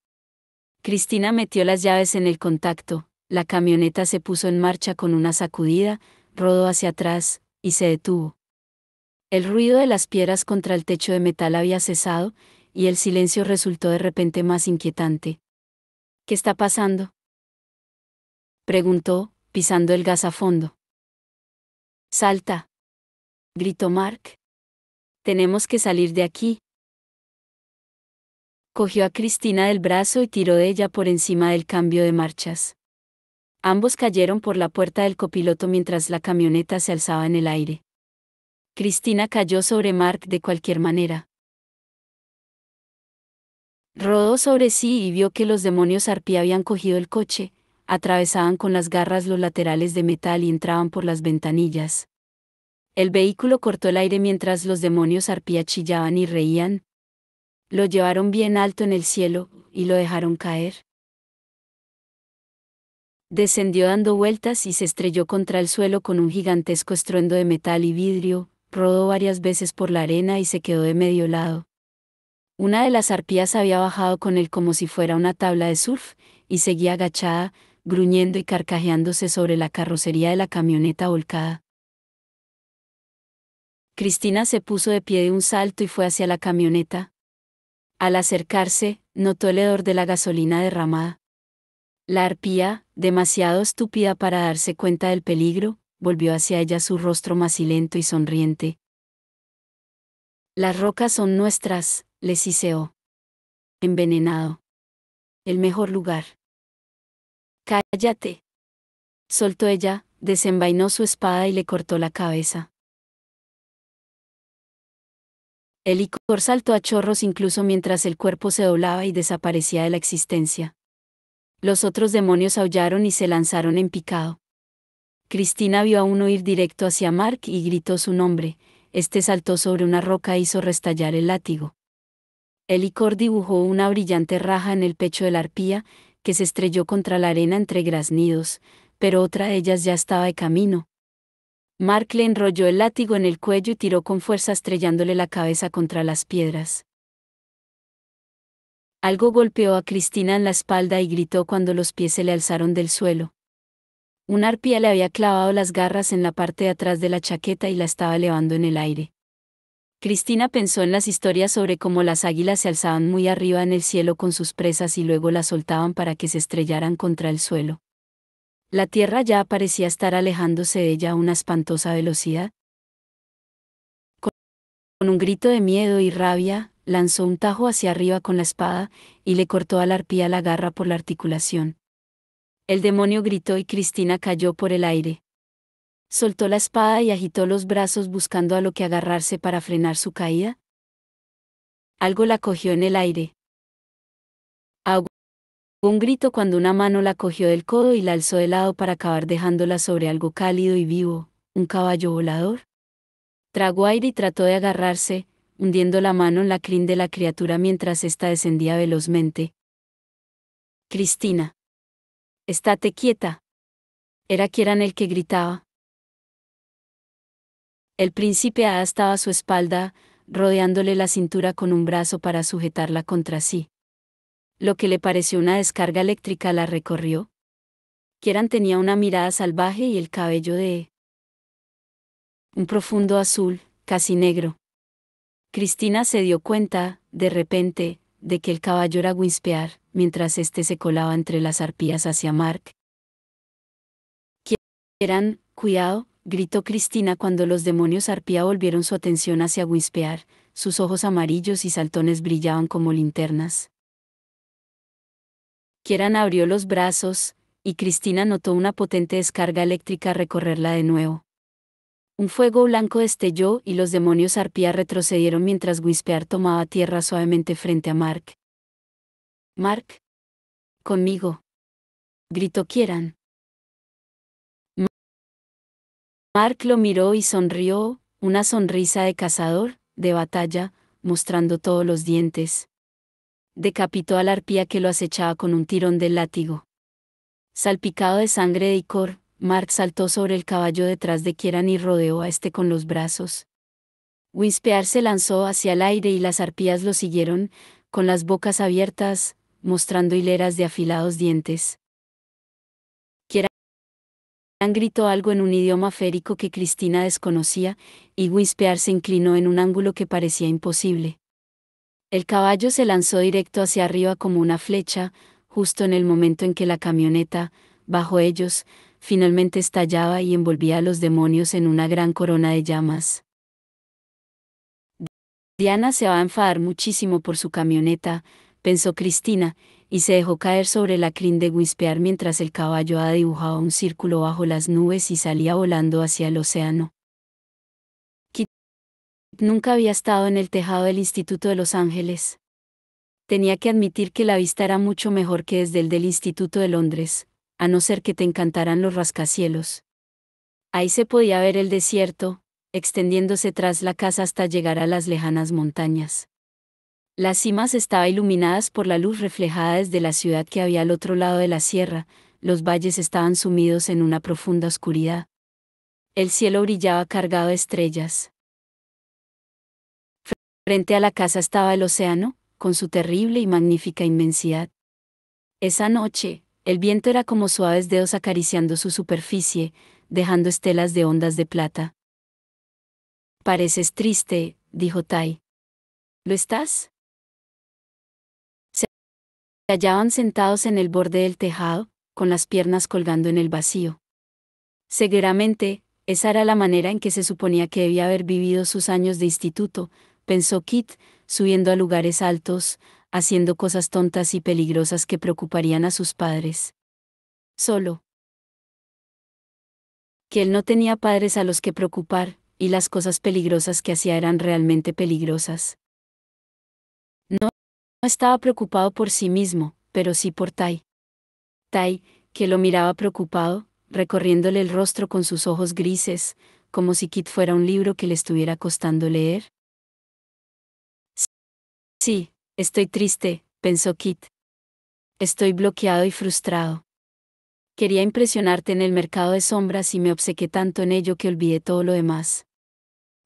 Cristina metió las llaves en el contacto, la camioneta se puso en marcha con una sacudida, rodó hacia atrás, y se detuvo. El ruido de las piedras contra el techo de metal había cesado, y el silencio resultó de repente más inquietante. ¿Qué está pasando?, preguntó, pisando el gas a fondo. Salta, gritó Mark. Tenemos que salir de aquí. Cogió a Cristina del brazo y tiró de ella por encima del cambio de marchas. Ambos cayeron por la puerta del copiloto mientras la camioneta se alzaba en el aire. Cristina cayó sobre Mark de cualquier manera. Rodó sobre sí y vio que los demonios arpía habían cogido el coche, atravesaban con las garras los laterales de metal y entraban por las ventanillas. El vehículo cortó el aire mientras los demonios arpía chillaban y reían. Lo llevaron bien alto en el cielo, y lo dejaron caer. Descendió dando vueltas y se estrelló contra el suelo con un gigantesco estruendo de metal y vidrio, rodó varias veces por la arena y se quedó de medio lado. Una de las arpías había bajado con él como si fuera una tabla de surf, y seguía agachada, gruñendo y carcajeándose sobre la carrocería de la camioneta volcada. Cristina se puso de pie de un salto y fue hacia la camioneta. Al acercarse, notó el hedor de la gasolina derramada. La arpía, demasiado estúpida para darse cuenta del peligro, volvió hacia ella su rostro macilento y sonriente. Las rocas son nuestras, le siseó. Envenenado. El mejor lugar. Cállate. Soltó ella, desenvainó su espada y le cortó la cabeza. El licor saltó a chorros incluso mientras el cuerpo se doblaba y desaparecía de la existencia. Los otros demonios aullaron y se lanzaron en picado. Cristina vio a uno ir directo hacia Mark y gritó su nombre. Este saltó sobre una roca e hizo restallar el látigo. El licor dibujó una brillante raja en el pecho de la arpía, que se estrelló contra la arena entre graznidos, pero otra de ellas ya estaba de camino. Mark le enrolló el látigo en el cuello y tiró con fuerza estrellándole la cabeza contra las piedras. Algo golpeó a Cristina en la espalda y gritó cuando los pies se le alzaron del suelo. Una arpía le había clavado las garras en la parte de atrás de la chaqueta y la estaba elevando en el aire. Cristina pensó en las historias sobre cómo las águilas se alzaban muy arriba en el cielo con sus presas y luego las soltaban para que se estrellaran contra el suelo. La tierra ya parecía estar alejándose de ella a una espantosa velocidad. Con un grito de miedo y rabia, lanzó un tajo hacia arriba con la espada, y le cortó a la arpía la garra por la articulación. El demonio gritó y Cristina cayó por el aire. Soltó la espada y agitó los brazos buscando a lo que agarrarse para frenar su caída. Algo la cogió en el aire. Ahogó un grito cuando una mano la cogió del codo y la alzó de lado para acabar dejándola sobre algo cálido y vivo, un caballo volador. Tragó aire y trató de agarrarse, hundiendo la mano en la crin de la criatura mientras ésta descendía velozmente. Cristina. Estate quieta. Era Kieran el que gritaba. El príncipe Ada estaba a su espalda, rodeándole la cintura con un brazo para sujetarla contra sí. Lo que le pareció una descarga eléctrica la recorrió. Kieran tenía una mirada salvaje y el cabello de un profundo azul, casi negro. Cristina se dio cuenta, de repente, de que el caballo era Whispear, mientras éste se colaba entre las arpías hacia Mark. Kieran, cuidado, gritó Cristina cuando los demonios arpía volvieron su atención hacia Whispear, sus ojos amarillos y saltones brillaban como linternas. Kieran abrió los brazos, y Cristina notó una potente descarga eléctrica recorrerla de nuevo. Un fuego blanco destelló y los demonios arpía retrocedieron mientras Whispear tomaba tierra suavemente frente a Mark. Mark. Conmigo. Gritó Kieran. Mark lo miró y sonrió, una sonrisa de cazador, de batalla, mostrando todos los dientes. Decapitó a la arpía que lo acechaba con un tirón del látigo. Salpicado de sangre de icor, Mark saltó sobre el caballo detrás de Kieran y rodeó a este con los brazos. Whispear se lanzó hacia el aire y las arpías lo siguieron, con las bocas abiertas, mostrando hileras de afilados dientes. Kieran gritó algo en un idioma férico que Cristina desconocía, y Whispear se inclinó en un ángulo que parecía imposible. El caballo se lanzó directo hacia arriba como una flecha, justo en el momento en que la camioneta, bajo ellos, finalmente estallaba y envolvía a los demonios en una gran corona de llamas. Diana se va a enfadar muchísimo por su camioneta, pensó Cristina, y se dejó caer sobre la crin de Whispear mientras el caballo Ada dibujaba un círculo bajo las nubes y salía volando hacia el océano. Kit nunca había estado en el tejado del Instituto de Los Ángeles. Tenía que admitir que la vista era mucho mejor que desde el del Instituto de Londres, a no ser que te encantaran los rascacielos. Ahí se podía ver el desierto, extendiéndose tras la casa hasta llegar a las lejanas montañas. Las cimas estaban iluminadas por la luz reflejada desde la ciudad que había al otro lado de la sierra, los valles estaban sumidos en una profunda oscuridad. El cielo brillaba cargado de estrellas. Frente a la casa estaba el océano, con su terrible y magnífica inmensidad. Esa noche, el viento era como suaves dedos acariciando su superficie, dejando estelas de ondas de plata. «Pareces triste», dijo Tai. «¿Lo estás?» Se hallaban sentados en el borde del tejado, con las piernas colgando en el vacío. Seguramente, esa era la manera en que se suponía que debía haber vivido sus años de instituto, pensó Kit, subiendo a lugares altos, haciendo cosas tontas y peligrosas que preocuparían a sus padres. Solo que él no tenía padres a los que preocupar, y las cosas peligrosas que hacía eran realmente peligrosas. No estaba preocupado por sí mismo, pero sí por Tai. Tai, que lo miraba preocupado, recorriéndole el rostro con sus ojos grises, como si Kit fuera un libro que le estuviera costando leer. Sí, estoy triste, pensó Kit. Estoy bloqueado y frustrado. Quería impresionarte en el mercado de sombras y me obcequé tanto en ello que olvidé todo lo demás.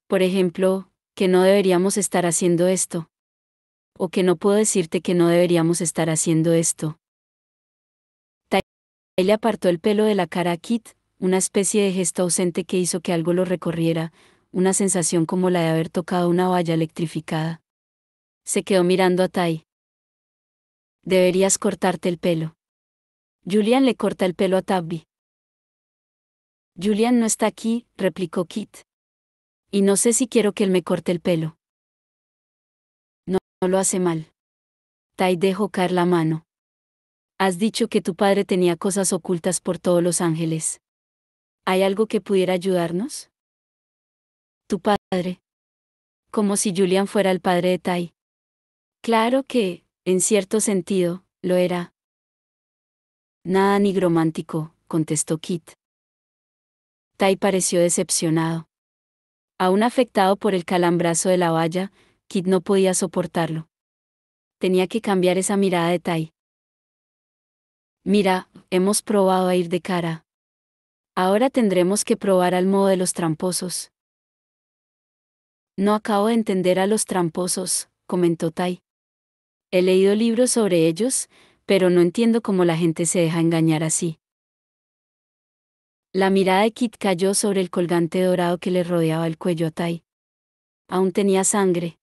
Por ejemplo, que no deberíamos estar haciendo esto. O que no puedo decirte que no deberíamos estar haciendo esto. Tai le apartó el pelo de la cara a Kit, una especie de gesto ausente que hizo que algo lo recorriera, una sensación como la de haber tocado una valla electrificada. Se quedó mirando a Tai. Deberías cortarte el pelo. Julian le corta el pelo a Tabby. Julian no está aquí, replicó Kit. Y no sé si quiero que él me corte el pelo. No lo hace mal. Tai dejó caer la mano. Has dicho que tu padre tenía cosas ocultas por todos los ángeles. ¿Hay algo que pudiera ayudarnos? Tu padre. Como si Julian fuera el padre de Tai. Claro que, en cierto sentido, lo era. Nada nigromántico, contestó Kit. Tai pareció decepcionado. Aún afectado por el calambrazo de la valla, Kit no podía soportarlo. Tenía que cambiar esa mirada de Tai. Mira, hemos probado a ir de cara. Ahora tendremos que probar al modo de los tramposos. No acabo de entender a los tramposos, comentó Tai. He leído libros sobre ellos, pero no entiendo cómo la gente se deja engañar así. La mirada de Kit cayó sobre el colgante dorado que le rodeaba el cuello a Tai. Aún tenía sangre.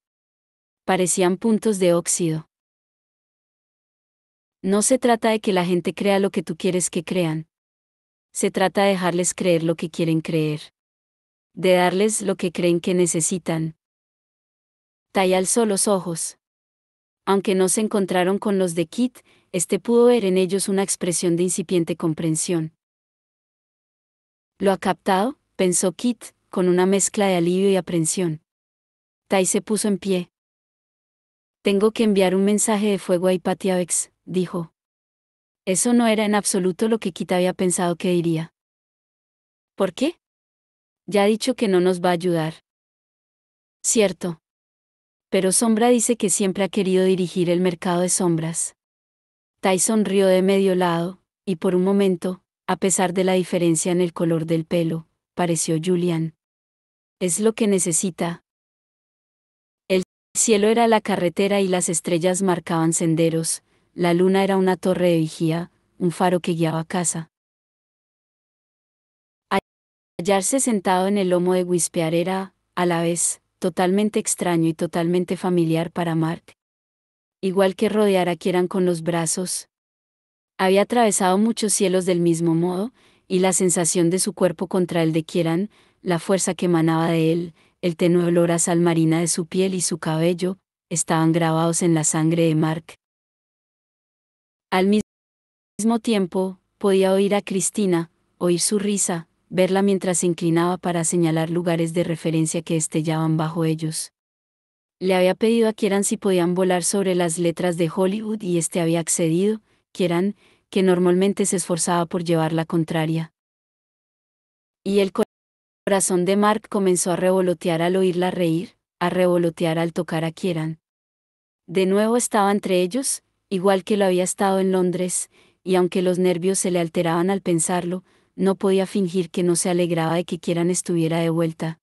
Parecían puntos de óxido. No se trata de que la gente crea lo que tú quieres que crean. Se trata de dejarles creer lo que quieren creer. De darles lo que creen que necesitan. Tai alzó los ojos. Aunque no se encontraron con los de Kit, pudo ver en ellos una expresión de incipiente comprensión. Lo ha captado, pensó Kit, con una mezcla de alivio y aprensión. Tai se puso en pie. Tengo que enviar un mensaje de fuego a Ipatiabex, dijo. Eso no era en absoluto lo que Kit había pensado que diría. ¿Por qué? Ya ha dicho que no nos va a ayudar. Cierto. Pero Sombra dice que siempre ha querido dirigir el mercado de sombras. Tai sonrió de medio lado, y por un momento, a pesar de la diferencia en el color del pelo, pareció Julian. Es lo que necesita. El cielo era la carretera y las estrellas marcaban senderos, la luna era una torre de vigía, un faro que guiaba a casa. Hallarse sentado en el lomo de Whispear era, a la vez, totalmente extraño y totalmente familiar para Mark. Igual que rodear a Kieran con los brazos. Había atravesado muchos cielos del mismo modo, y la sensación de su cuerpo contra el de Kieran, la fuerza que emanaba de él, el tenue olor a sal marina de su piel y su cabello, estaban grabados en la sangre de Mark. Al mismo tiempo, podía oír a Cristina, oír su risa, verla mientras se inclinaba para señalar lugares de referencia que estellaban bajo ellos. Le había pedido a Kieran si podían volar sobre las letras de Hollywood y había accedido. Kieran, que normalmente se esforzaba por llevar la contraria. Y él corazón de Mark comenzó a revolotear al oírla reír, a revolotear al tocar a Kieran. De nuevo estaba entre ellos, igual que lo había estado en Londres, y aunque los nervios se le alteraban al pensarlo, no podía fingir que no se alegraba de que Kieran estuviera de vuelta.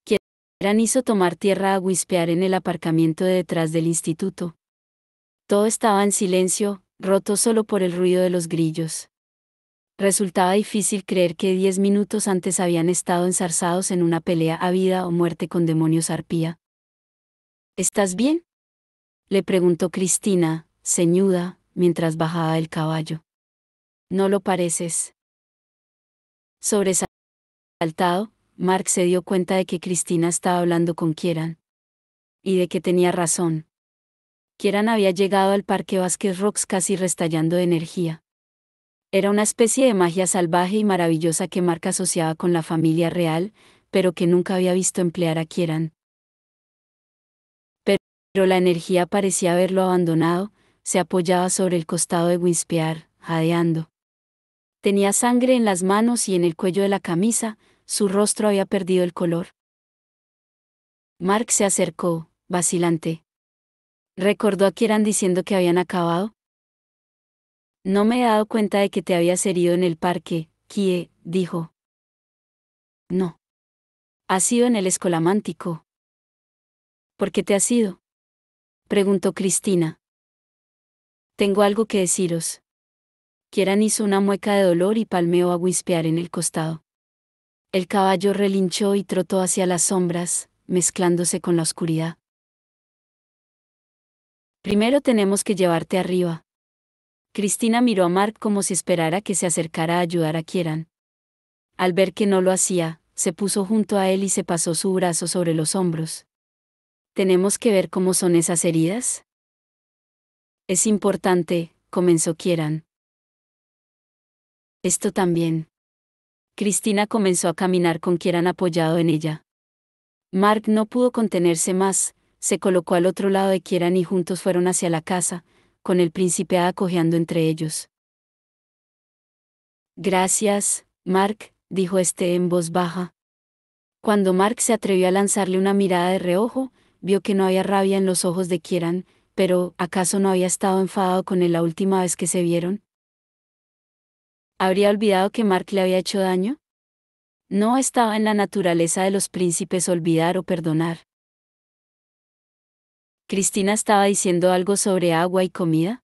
Kieran hizo tomar tierra a whispear en el aparcamiento de detrás del instituto. Todo estaba en silencio, roto solo por el ruido de los grillos. Resultaba difícil creer que 10 minutos antes habían estado enzarzados en una pelea a vida o muerte con demonios arpía. ¿Estás bien?, le preguntó Cristina, ceñuda, mientras bajaba del caballo. No lo pareces. Sobresaltado, Mark se dio cuenta de que Cristina estaba hablando con Kieran. Y de que tenía razón. Kieran había llegado al Parque Vázquez Rocks casi restallando de energía. Era una especie de magia salvaje y maravillosa que Mark asociaba con la familia real, pero que nunca había visto emplear a Kieran. Pero la energía parecía haberlo abandonado, se apoyaba sobre el costado de Whispear, jadeando. Tenía sangre en las manos y en el cuello de la camisa, su rostro había perdido el color. Mark se acercó, vacilante. ¿Recordó a Kieran diciendo que habían acabado? No me he dado cuenta de que te habías herido en el parque, Kie, dijo. No. Has ido en el escolamántico. ¿Por qué te has ido?, preguntó Cristina. Tengo algo que deciros. Kieran hizo una mueca de dolor y palmeó a Whispear en el costado. El caballo relinchó y trotó hacia las sombras, mezclándose con la oscuridad. Primero tenemos que llevarte arriba. Cristina miró a Mark como si esperara que se acercara a ayudar a Kieran. Al ver que no lo hacía, se puso junto a él y se pasó su brazo sobre los hombros. ¿Tenemos que ver cómo son esas heridas? Es importante, comenzó Kieran. Esto también. Cristina comenzó a caminar con Kieran apoyado en ella. Mark no pudo contenerse más, se colocó al otro lado de Kieran y juntos fueron hacia la casa, con el príncipe acojeando entre ellos. Gracias, Mark, dijo este en voz baja. Cuando Mark se atrevió a lanzarle una mirada de reojo, vio que no había rabia en los ojos de Kieran, pero ¿acaso no había estado enfadado con él la última vez que se vieron? ¿Habría olvidado que Mark le había hecho daño? No estaba en la naturaleza de los príncipes olvidar o perdonar. ¿Cristina estaba diciendo algo sobre agua y comida?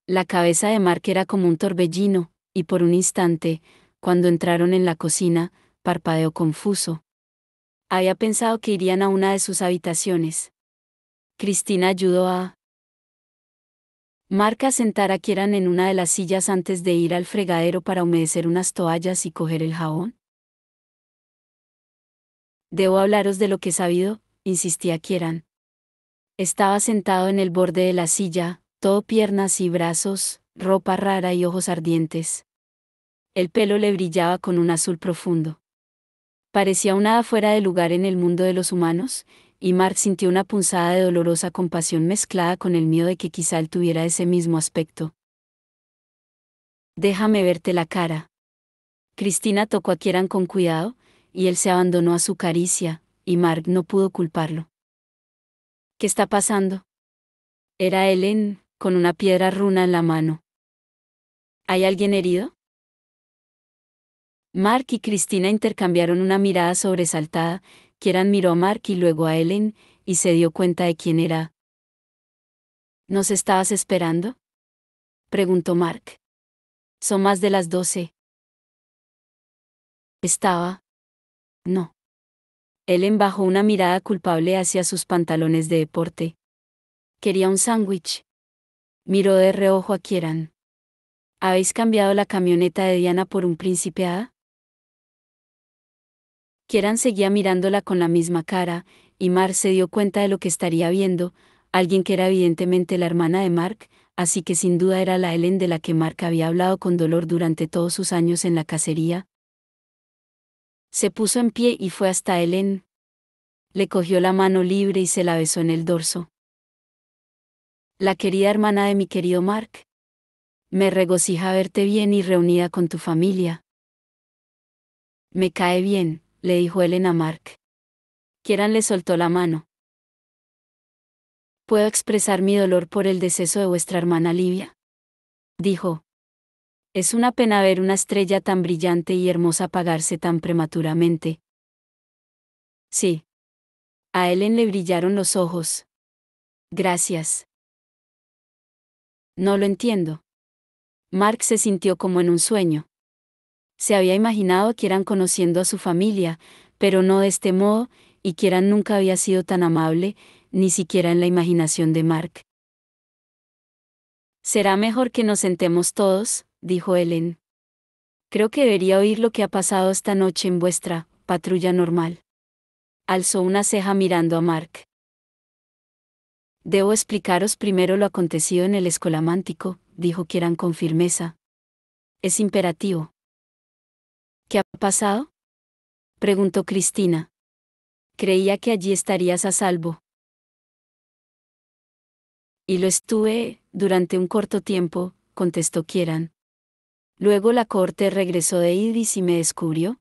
La cabeza de Mark era como un torbellino, y por un instante, cuando entraron en la cocina, parpadeó confuso. Había pensado que irían a una de sus habitaciones. Cristina ayudó a Mark a sentar a Kieran en una de las sillas antes de ir al fregadero para humedecer unas toallas y coger el jabón. Debo hablaros de lo que he sabido, insistía Kieran. Estaba sentado en el borde de la silla, todo piernas y brazos, ropa rara y ojos ardientes. El pelo le brillaba con un azul profundo. Parecía un hada fuera de lugar en el mundo de los humanos, y Mark sintió una punzada de dolorosa compasión mezclada con el miedo de que quizá él tuviera ese mismo aspecto. Déjame verte la cara. Cristina tocó a Kieran con cuidado, y él se abandonó a su caricia, y Mark no pudo culparlo. ¿Qué está pasando? Era Ellen, con una piedra runa en la mano. ¿Hay alguien herido? Mark y Cristina intercambiaron una mirada sobresaltada. Kieran miró a Mark y luego a Ellen, y se dio cuenta de quién era. ¿Nos estabas esperando?, preguntó Mark. Son más de las 12. Estaba. No. Ellen bajó una mirada culpable hacia sus pantalones de deporte. Quería un sándwich. Miró de reojo a Kieran. ¿Habéis cambiado la camioneta de Diana por un príncipe hada? Kieran seguía mirándola con la misma cara, y Mark se dio cuenta de lo que estaría viendo, alguien que era evidentemente la hermana de Mark, así que sin duda era la Ellen de la que Mark había hablado con dolor durante todos sus años en la cacería. Se puso en pie y fue hasta Ellen. Le cogió la mano libre y se la besó en el dorso. La querida hermana de mi querido Mark. Me regocija verte bien y reunida con tu familia. Me cae bien, le dijo Ellen a Mark. Kieran le soltó la mano. ¿Puedo expresar mi dolor por el deceso de vuestra hermana Livia? Dijo. Es una pena ver una estrella tan brillante y hermosa apagarse tan prematuramente. Sí. A Ellen le brillaron los ojos. Gracias. No lo entiendo. Mark se sintió como en un sueño. Se había imaginado a Kieran conociendo a su familia, pero no de este modo, y Kieran nunca había sido tan amable, ni siquiera en la imaginación de Mark. Será mejor que nos sentemos todos, dijo Ellen. Creo que debería oír lo que ha pasado esta noche en vuestra patrulla normal. Alzó una ceja mirando a Mark. Debo explicaros primero lo acontecido en el escolamántico, dijo Kieran con firmeza. Es imperativo. ¿Qué ha pasado? Preguntó Cristina. Creía que allí estarías a salvo. Y lo estuve, durante un corto tiempo, contestó Kieran. Luego la corte regresó de Idris y me descubrió.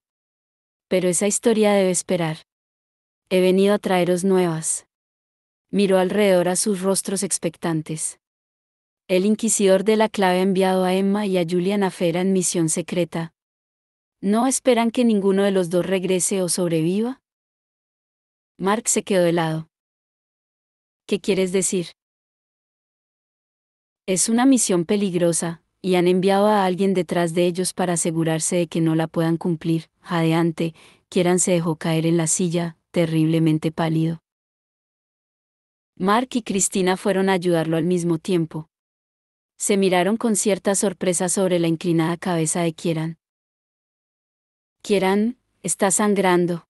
Pero esa historia debe esperar. He venido a traeros nuevas. Miró alrededor a sus rostros expectantes. El inquisidor de la clave ha enviado a Emma y a Julian a Fera en misión secreta. ¿No esperan que ninguno de los dos regrese o sobreviva? Mark se quedó helado. ¿Qué quieres decir? Es una misión peligrosa, y han enviado a alguien detrás de ellos para asegurarse de que no la puedan cumplir. Jadeante, Kieran se dejó caer en la silla, terriblemente pálido. Mark y Cristina fueron a ayudarlo al mismo tiempo. Se miraron con cierta sorpresa sobre la inclinada cabeza de Kieran. Kieran, está sangrando,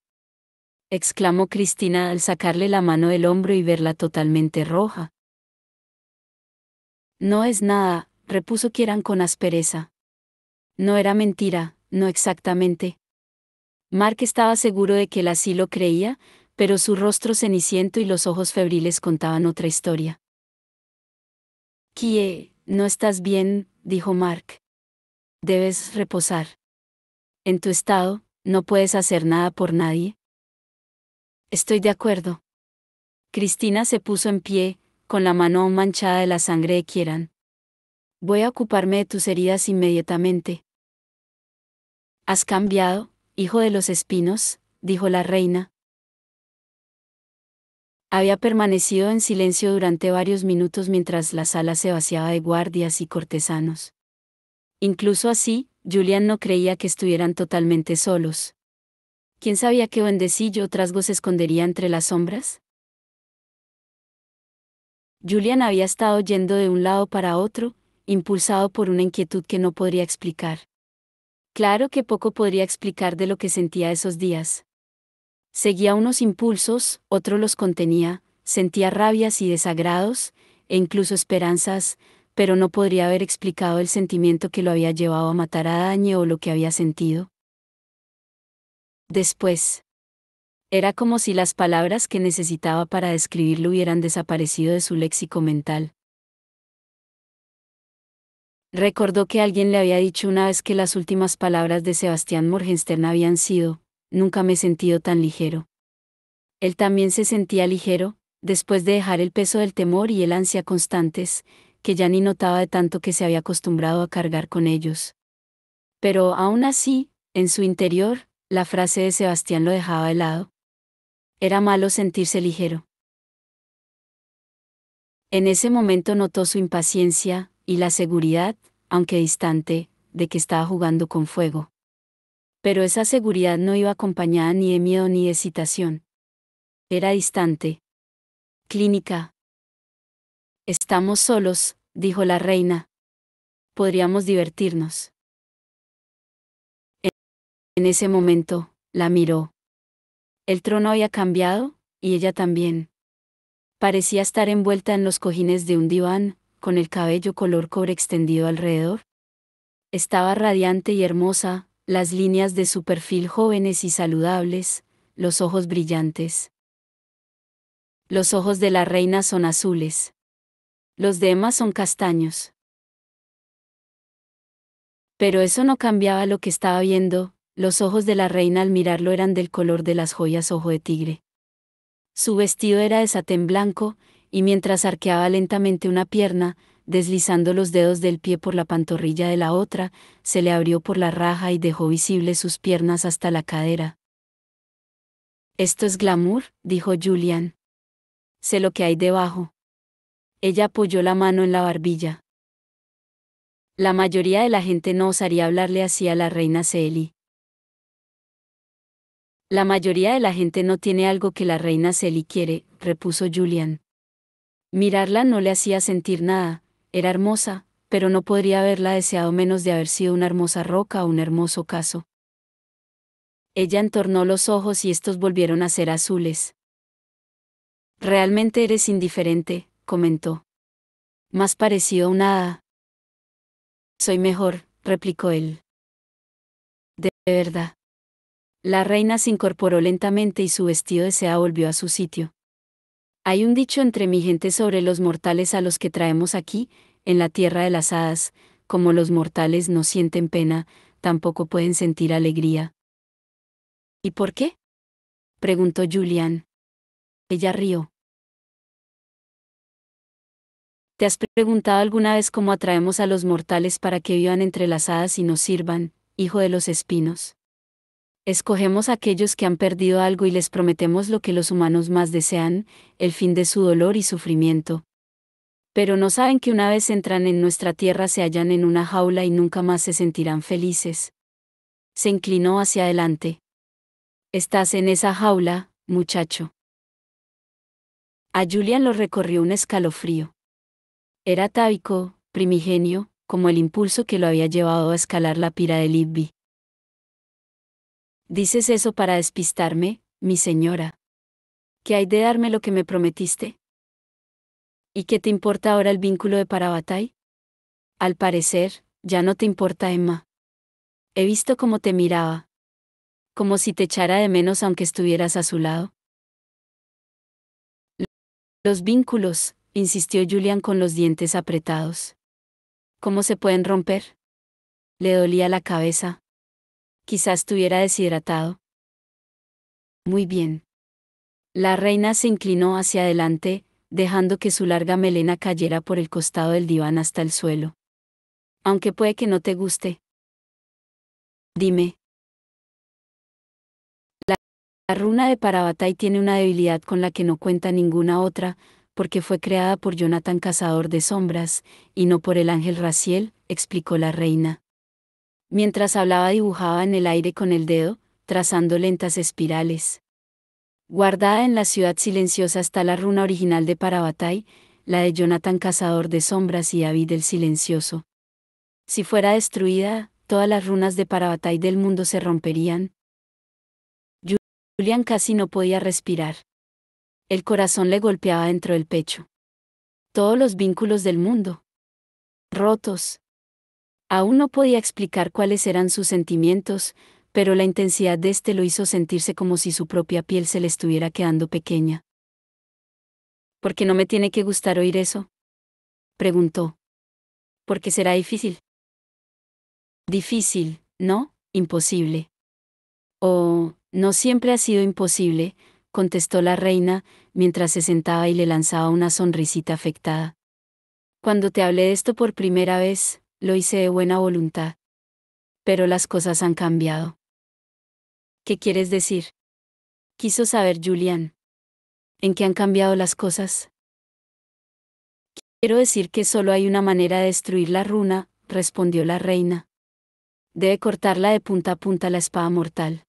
exclamó Cristina al sacarle la mano del hombro y verla totalmente roja. No es nada, repuso Kieran con aspereza. No era mentira, no exactamente. Mark estaba seguro de que él así lo creía, pero su rostro ceniciento y los ojos febriles contaban otra historia. Kie, no estás bien, dijo Mark. Debes reposar. En tu estado, no puedes hacer nada por nadie. Estoy de acuerdo. Cristina se puso en pie, con la mano aún manchada de la sangre de Kieran. Voy a ocuparme de tus heridas inmediatamente. ¿Has cambiado, hijo de los espinos?, dijo la reina. Había permanecido en silencio durante varios minutos mientras la sala se vaciaba de guardias y cortesanos. Incluso así, Julian no creía que estuvieran totalmente solos. ¿Quién sabía qué duendecillo o trasgo se escondería entre las sombras? Julian había estado yendo de un lado para otro, impulsado por una inquietud que no podría explicar. Claro que poco podría explicar de lo que sentía esos días. Seguía unos impulsos, otro los contenía, sentía rabias y desagrados, e incluso esperanzas, pero no podría haber explicado el sentimiento que lo había llevado a matar a Dañe o lo que había sentido. Después. Era como si las palabras que necesitaba para describirlo hubieran desaparecido de su léxico mental. Recordó que alguien le había dicho una vez que las últimas palabras de Sebastián Morgenstern habían sido: nunca me he sentido tan ligero. Él también se sentía ligero, después de dejar el peso del temor y el ansia constantes, que ya ni notaba de tanto que se había acostumbrado a cargar con ellos. Pero aún así, en su interior, la frase de Sebastián lo dejaba helado. Era malo sentirse ligero. En ese momento notó su impaciencia, y la seguridad, aunque distante, de que estaba jugando con fuego. Pero esa seguridad no iba acompañada ni de miedo ni de excitación. Era distante. Clínica. Estamos solos, dijo la reina. Podríamos divertirnos. En ese momento, la miró. El trono había cambiado, y ella también. Parecía estar envuelta en los cojines de un diván, con el cabello color cobre extendido alrededor. Estaba radiante y hermosa, las líneas de su perfil jóvenes y saludables, los ojos brillantes. Los ojos de la reina son azules. Los de Emma son castaños. Pero eso no cambiaba lo que estaba viendo, Los ojos de la reina al mirarlo eran del color de las joyas ojo de tigre. Su vestido era de satén blanco, y mientras arqueaba lentamente una pierna, deslizando los dedos del pie por la pantorrilla de la otra, se le abrió por la raja y dejó visibles sus piernas hasta la cadera. «¿Esto es glamour?», dijo Julian. «Sé lo que hay debajo». Ella apoyó la mano en la barbilla. La mayoría de la gente no osaría hablarle así a la reina Seeli. La mayoría de la gente no tiene algo que la reina Seeli quiere, repuso Julian. Mirarla no le hacía sentir nada, era hermosa, pero no podría haberla deseado menos de haber sido una hermosa roca o un hermoso caso. Ella entornó los ojos y estos volvieron a ser azules. «Realmente eres indiferente», comentó. «Más parecido a una hada». «Soy mejor», replicó él. «De verdad». La reina se incorporó lentamente y su vestido de seda volvió a su sitio. «Hay un dicho entre mi gente sobre los mortales a los que traemos aquí, en la tierra de las hadas, como los mortales no sienten pena, tampoco pueden sentir alegría». «¿Y por qué?», preguntó Julian. Ella rió. ¿Te has preguntado alguna vez cómo atraemos a los mortales para que vivan entre las hadas y nos sirvan, hijo de los espinos? Escogemos a aquellos que han perdido algo y les prometemos lo que los humanos más desean, el fin de su dolor y sufrimiento. Pero no saben que una vez entran en nuestra tierra se hallan en una jaula y nunca más se sentirán felices. Se inclinó hacia adelante. «Estás en esa jaula, muchacho». A Julian lo recorrió un escalofrío. Era atávico, primigenio, como el impulso que lo había llevado a escalar la pira de Libby. «¿Dices eso para despistarme, mi señora? ¿Qué hay de darme lo que me prometiste? ¿Y qué te importa ahora el vínculo de Parabatai? Al parecer, ya no te importa Emma. He visto cómo te miraba. Como si te echara de menos aunque estuvieras a su lado». «Los vínculos», insistió Julian con los dientes apretados. «¿Cómo se pueden romper?». Le dolía la cabeza. Quizás estuviera deshidratado. «Muy bien». La reina se inclinó hacia adelante, dejando que su larga melena cayera por el costado del diván hasta el suelo. «Aunque puede que no te guste. Dime». La runa de Parabatai tiene una debilidad con la que no cuenta ninguna otra, porque fue creada por Jonathan Cazador de Sombras, y no por el ángel Raziel, explicó la reina. Mientras hablaba dibujaba en el aire con el dedo, trazando lentas espirales. Guardada en la ciudad silenciosa está la runa original de Parabatai, la de Jonathan Cazador de Sombras y David el Silencioso. Si fuera destruida, todas las runas de Parabatai del mundo se romperían. Julian casi no podía respirar. El corazón le golpeaba dentro del pecho. Todos los vínculos del mundo. Rotos. Aún no podía explicar cuáles eran sus sentimientos, pero la intensidad de este lo hizo sentirse como si su propia piel se le estuviera quedando pequeña. «¿Por qué no me tiene que gustar oír eso?», preguntó. «Porque será difícil». «Difícil, ¿no? Imposible». «Oh, no siempre ha sido imposible», contestó la reina, mientras se sentaba y le lanzaba una sonrisita afectada. «Cuando te hablé de esto por primera vez, lo hice de buena voluntad. Pero las cosas han cambiado». «¿Qué quieres decir?», quiso saber Julian. «¿En qué han cambiado las cosas?». «Quiero decir que solo hay una manera de destruir la runa», respondió la reina. «Debe cortarla de punta a punta la espada mortal».